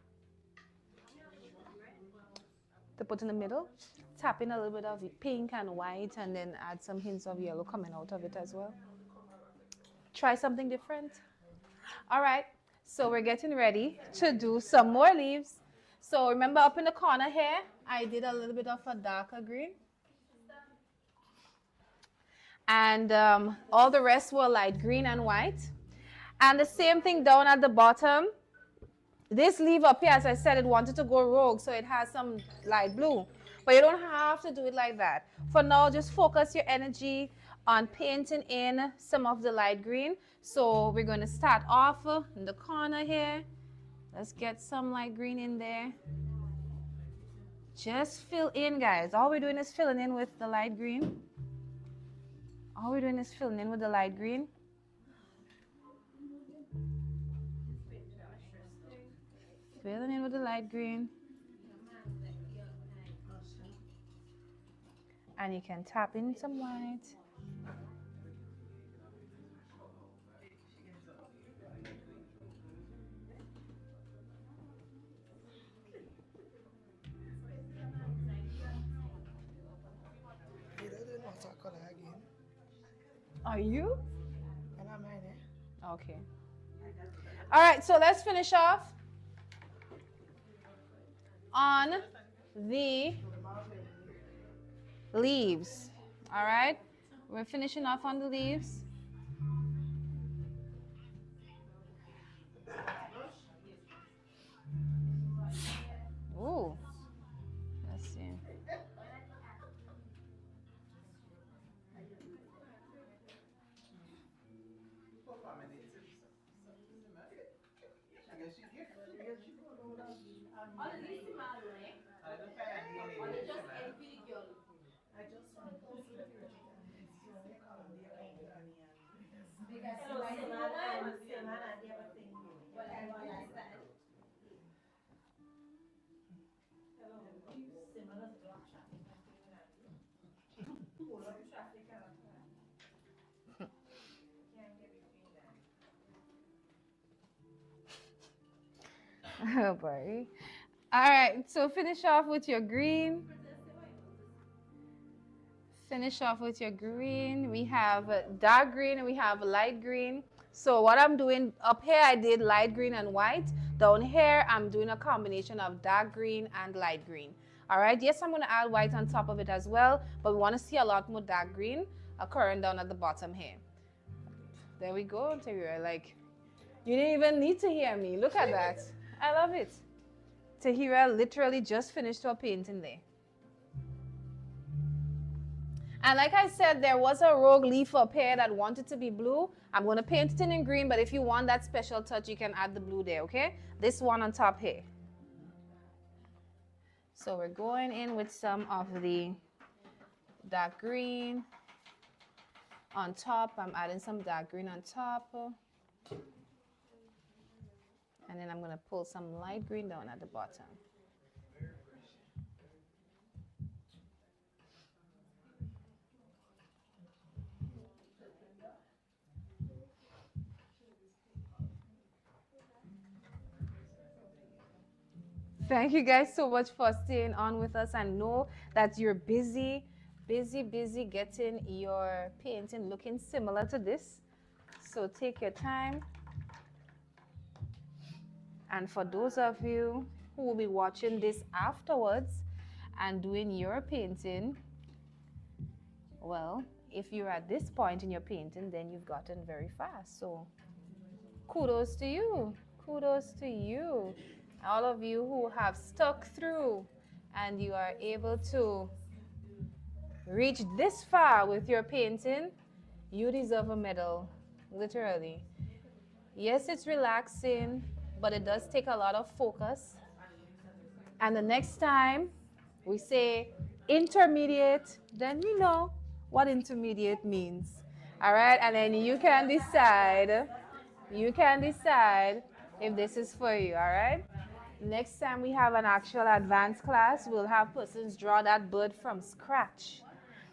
To put in the middle? Tap in a little bit of pink and white, and then add some hints of yellow coming out of it as well. Try something different. All right, so we're getting ready to do some more leaves. So remember up in the corner here, I did a little bit of a darker green. And all the rest were light green and white. And the same thing down at the bottom. This leaf up here, as I said, it wanted to go rogue, so it has some light blue. But you don't have to do it like that. For now, just focus your energy on painting in some of the light green. So we're going to start off in the corner here. Let's get some light green in there. Just fill in, guys. All we're doing is filling in with the light green. All we're doing is filling in with the light green. Filling in with the light green. And you can tap in some white. Are you? Okay. All right, so let's finish off on the leaves. All right, we're finishing off on the leaves. Ooh, let's see. Oh boy. All right, so finish off with your green. Finish off with your green. We have dark green and we have light green. So what I'm doing up here, I did light green and white. Down here, I'm doing a combination of dark green and light green. All right, yes, I'm going to add white on top of it as well, but we want to see a lot more dark green occurring down at the bottom here. There we go, Tahira. Like, you didn't even need to hear me. Look at that. I love it. Tahira literally just finished her painting there. And like I said, there was a rogue leaf up here that wanted to be blue. I'm going to paint it in green, but if you want that special touch, you can add the blue there, okay? This one on top here. So we're going in with some of the dark green on top. I'm adding some dark green on top. And then I'm going to pull some light green down at the bottom. Thank you guys so much for staying on with us. I know that you're busy getting your painting looking similar to this. So take your time. And for those of you who will be watching this afterwards and doing your painting, well, if you're at this point in your painting, then you've gotten very fast. So kudos to you. Kudos to you. All of you who have stuck through and you are able to reach this far with your painting, you deserve a medal, literally. Yes, it's relaxing, but it does take a lot of focus. And the next time we say intermediate, then you know what intermediate means. All right, and then you can decide if this is for you, all right? Next time we have an actual advanced class, we'll have persons draw that bird from scratch.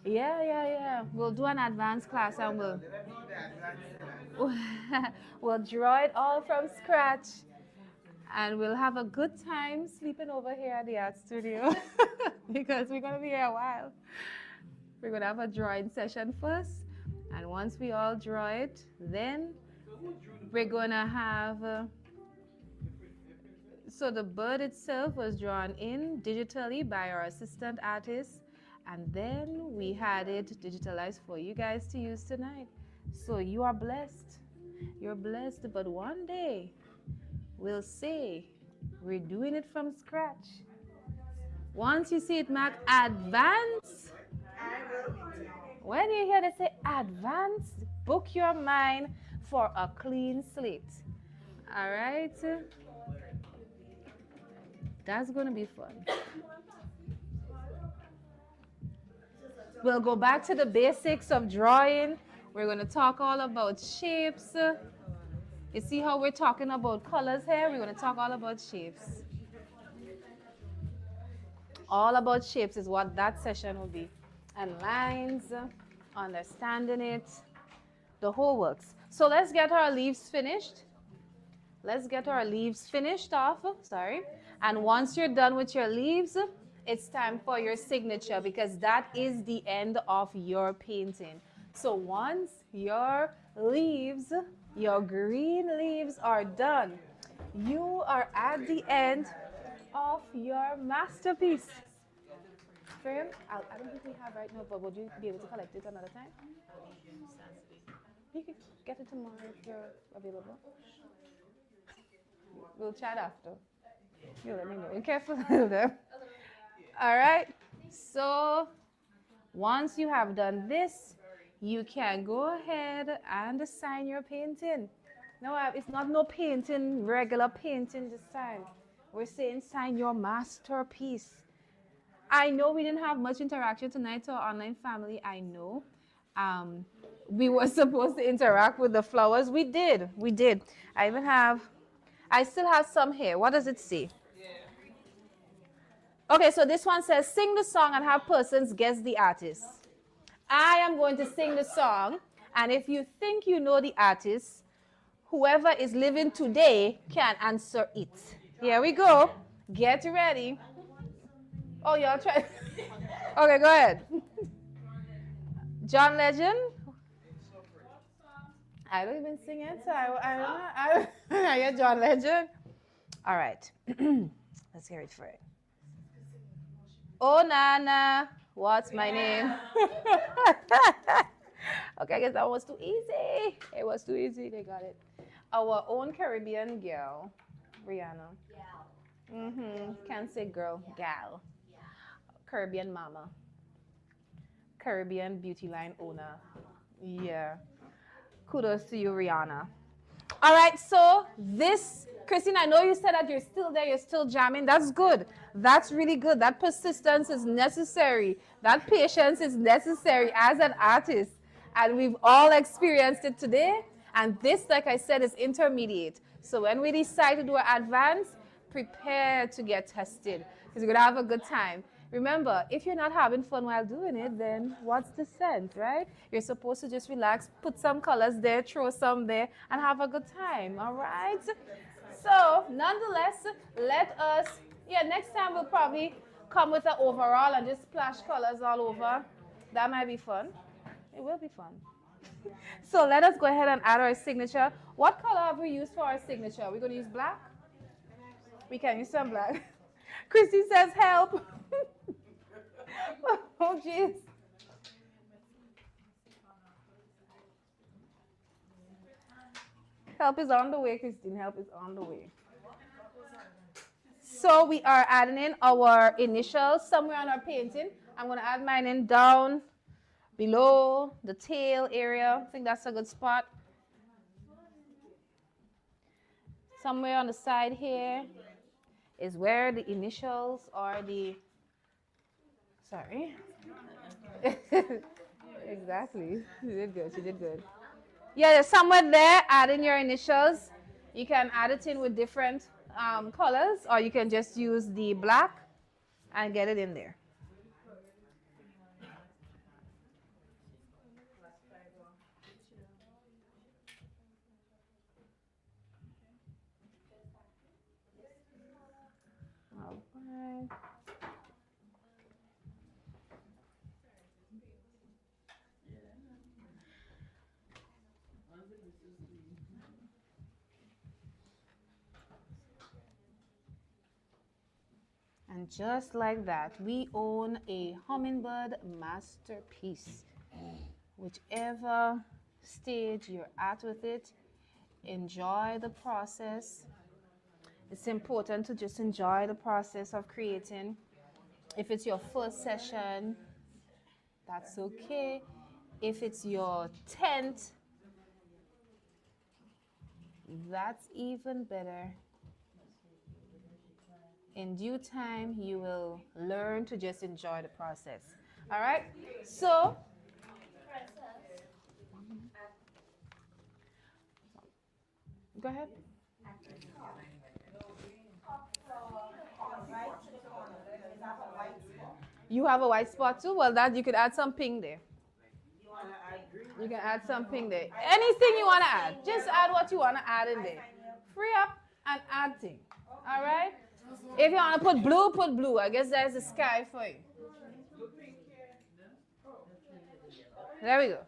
Yeah. We'll do an advanced class and we'll draw it all from scratch. And we'll have a good time sleeping over here at the art studio because we're going to be here a while. We're going to have a drawing session first. And once we all draw it, then we're going to have... So the bird itself was drawn in digitally by our assistant artist, and then we had it digitalized for you guys to use tonight. So you are blessed. You're blessed, but one day we'll say we're doing it from scratch. Once you see it marked advanced, when you hear they say advanced, book your mind for a clean slate. All right? That's going to be fun. We'll go back to the basics of drawing. We're going to talk all about shapes. You see how we're talking about colors here? We're going to talk all about shapes. All about shapes is what that session will be. And lines, understanding it, the whole works. So let's get our leaves finished. Let's get our leaves finished off, sorry. And once you're done with your leaves, it's time for your signature because that is the end of your painting. So once your leaves, your green leaves are done, you are at the end of your masterpiece. Firm? I don't think we have right now, but would you be able to collect it another time? You could get it tomorrow if you're available. We'll chat after. You let me know. Be careful there. All right. So once you have done this, you can go ahead and sign your painting. No, it's not no painting, regular painting this time. We're saying sign your masterpiece. I know we didn't have much interaction tonight to our online family. I know. We were supposed to interact with the flowers. We did. I still have some here. What does it say? Okay, so this one says, sing the song and have persons guess the artist. I am going to sing the song, and if you think you know the artist, whoever is living today can answer it. Here we go. Get ready. Oh, y'all try. Okay, go ahead. John Legend. I don't even sing it, so I don't know. You're John Legend. All right. Let's hear it for it. Oh, Nana, what's my name? Okay, I guess that was too easy. It was too easy. They got it. Our own Caribbean girl, Rihanna. Can't say girl, gal. Caribbean mama. Caribbean beauty line owner. Yeah. Kudos to you, Rihanna. All right, so this, Christine, I know you said that you're still there, you're still jamming. That's good. That's really good. That persistence is necessary. That patience is necessary as an artist. And we've all experienced it today. And this, like I said, is intermediate. So when we decide to do an advance, prepare to get tested because you're going to have a good time. Remember, if you're not having fun while doing it, then what's the sense, right? You're supposed to just relax, put some colors there, throw some there, and have a good time, all right? So, nonetheless, let us, next time we'll probably come with an overall and just splash colors all over. That might be fun. It will be fun. So let us go ahead and add our signature. What color have we used for our signature? We're going to use black? We can use some black. Christy says help. Oh, jeez. Help is on the way, Christine. Help is on the way. So we are adding in our initials somewhere on our painting. I'm going to add mine in down below the tail area. I think that's a good spot. Somewhere on the side here is where the initials or the, sorry. Exactly. She did good. She did good. Yeah, somewhere there, add in your initials. You can add it in with different colors, or you can just use the black and get it in there. All right. And just like that, we own a hummingbird masterpiece. Whichever stage you're at with it, enjoy the process. It's important to just enjoy the process of creating. If it's your first session, that's okay. If it's your 10th, that's even better. In due time, you will learn to just enjoy the process. All right? So, go ahead. You have a white spot too? Well, that you could add some pink there. You can add some pink there. Anything you want to add. Just add what you want to add in there. Free up and add thing. All right? If you want to put blue, put blue. I guess there's the sky for you. There we go.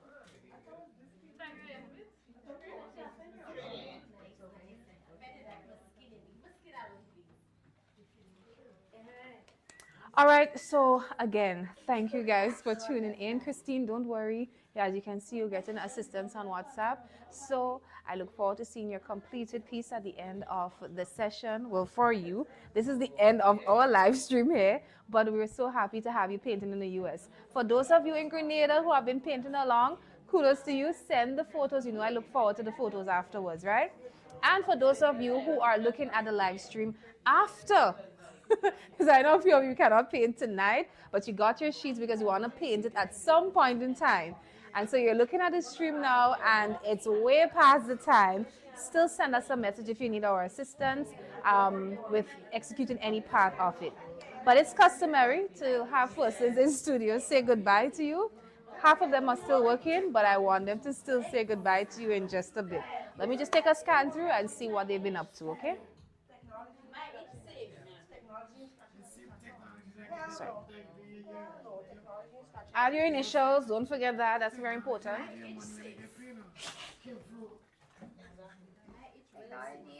All right, so again, thank you guys for tuning in. Christine, don't worry. As you can see, you're getting assistance on WhatsApp. So I look forward to seeing your completed piece at the end of the session. Well, for you, this is the end of our live stream here, but we're so happy to have you painting in the US. For those of you in Grenada who have been painting along, kudos to you. Send the photos. You know, I look forward to the photos afterwards, right? And for those of you who are looking at the live stream after, because I know a few of you cannot paint tonight, but you got your sheets because you want to paint it at some point in time. And so you're looking at the stream now and it's way past the time. Still send us a message if you need our assistance with executing any part of it. But it's customary to have persons in studio say goodbye to you. Half of them are still working, but I want them to still say goodbye to you in just a bit. Let me just take a scan through and see what they've been up to, okay? Add your initials. Don't forget that. That's very important.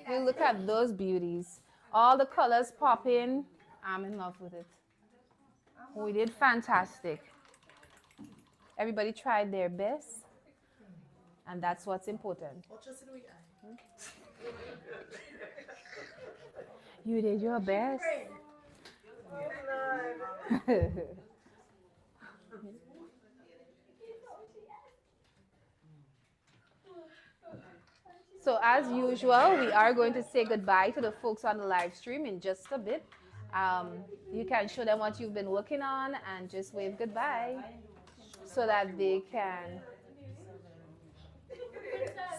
You look at those beauties. All the colors pop in. I'm in love with it. We did fantastic. Everybody tried their best, and that's what's important. You did your best. So as usual, we are going to say goodbye to the folks on the live stream in just a bit. You can show them what you've been working on and just wave goodbye so that they can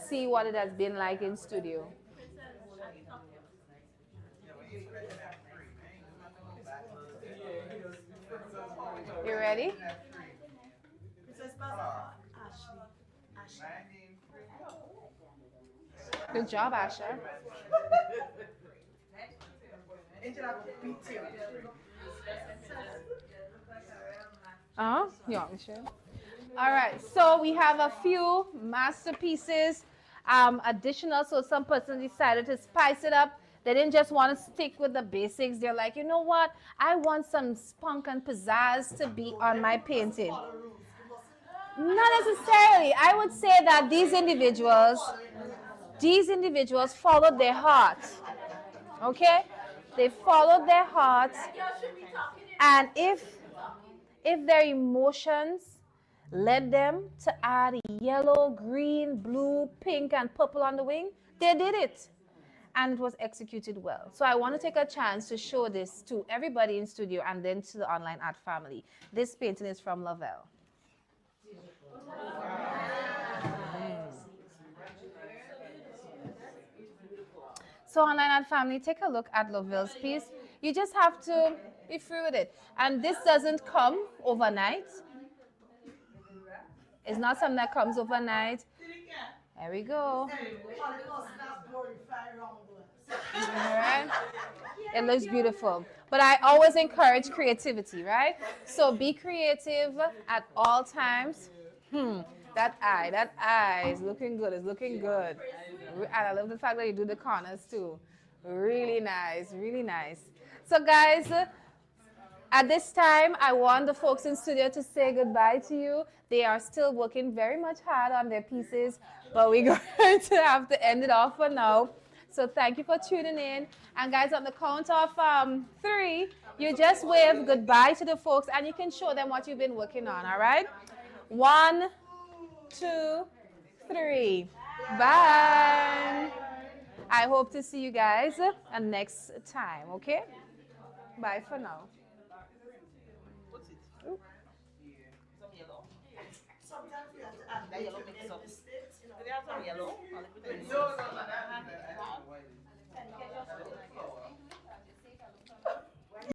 see what it has been like in studio. You ready? Good job, Asher. Yeah, sure. All right, so we have a few masterpieces additional. So some person decided to spice it up. They didn't just want to stick with the basics. They're like, you know what? I want some spunk and pizzazz to be on my painting. Not necessarily. I would say that these individuals followed their heart. Okay? They followed their heart. And if their emotions led them to add yellow, green, blue, pink, and purple on the wing, they did it. And it was executed well. So I want to take a chance to show this to everybody in studio and then to the online art family. This painting is from Lavelle. So online art family, take a look at Lavelle's piece. You just have to be free with it. And this doesn't come overnight. It's not something that comes overnight. There we go. All right. It looks beautiful. But I always encourage creativity, right? So be creative at all times. That eye is looking good. It's looking good. And I love the fact that you do the corners too. Really nice, really nice. So guys, at this time, I want the folks in studio to say goodbye to you. They are still working very much hard on their pieces, but we're going to have to end it off for now. So thank you for tuning in. And guys, on the count of 3, you just wave goodbye to the folks and you can show them what you've been working on, all right? 1, 2, 3. Bye. I hope to see you guys next time, okay? Bye for now. Sometimes we have to add That yellow mix up. the sticks, Do they have some yellow? No,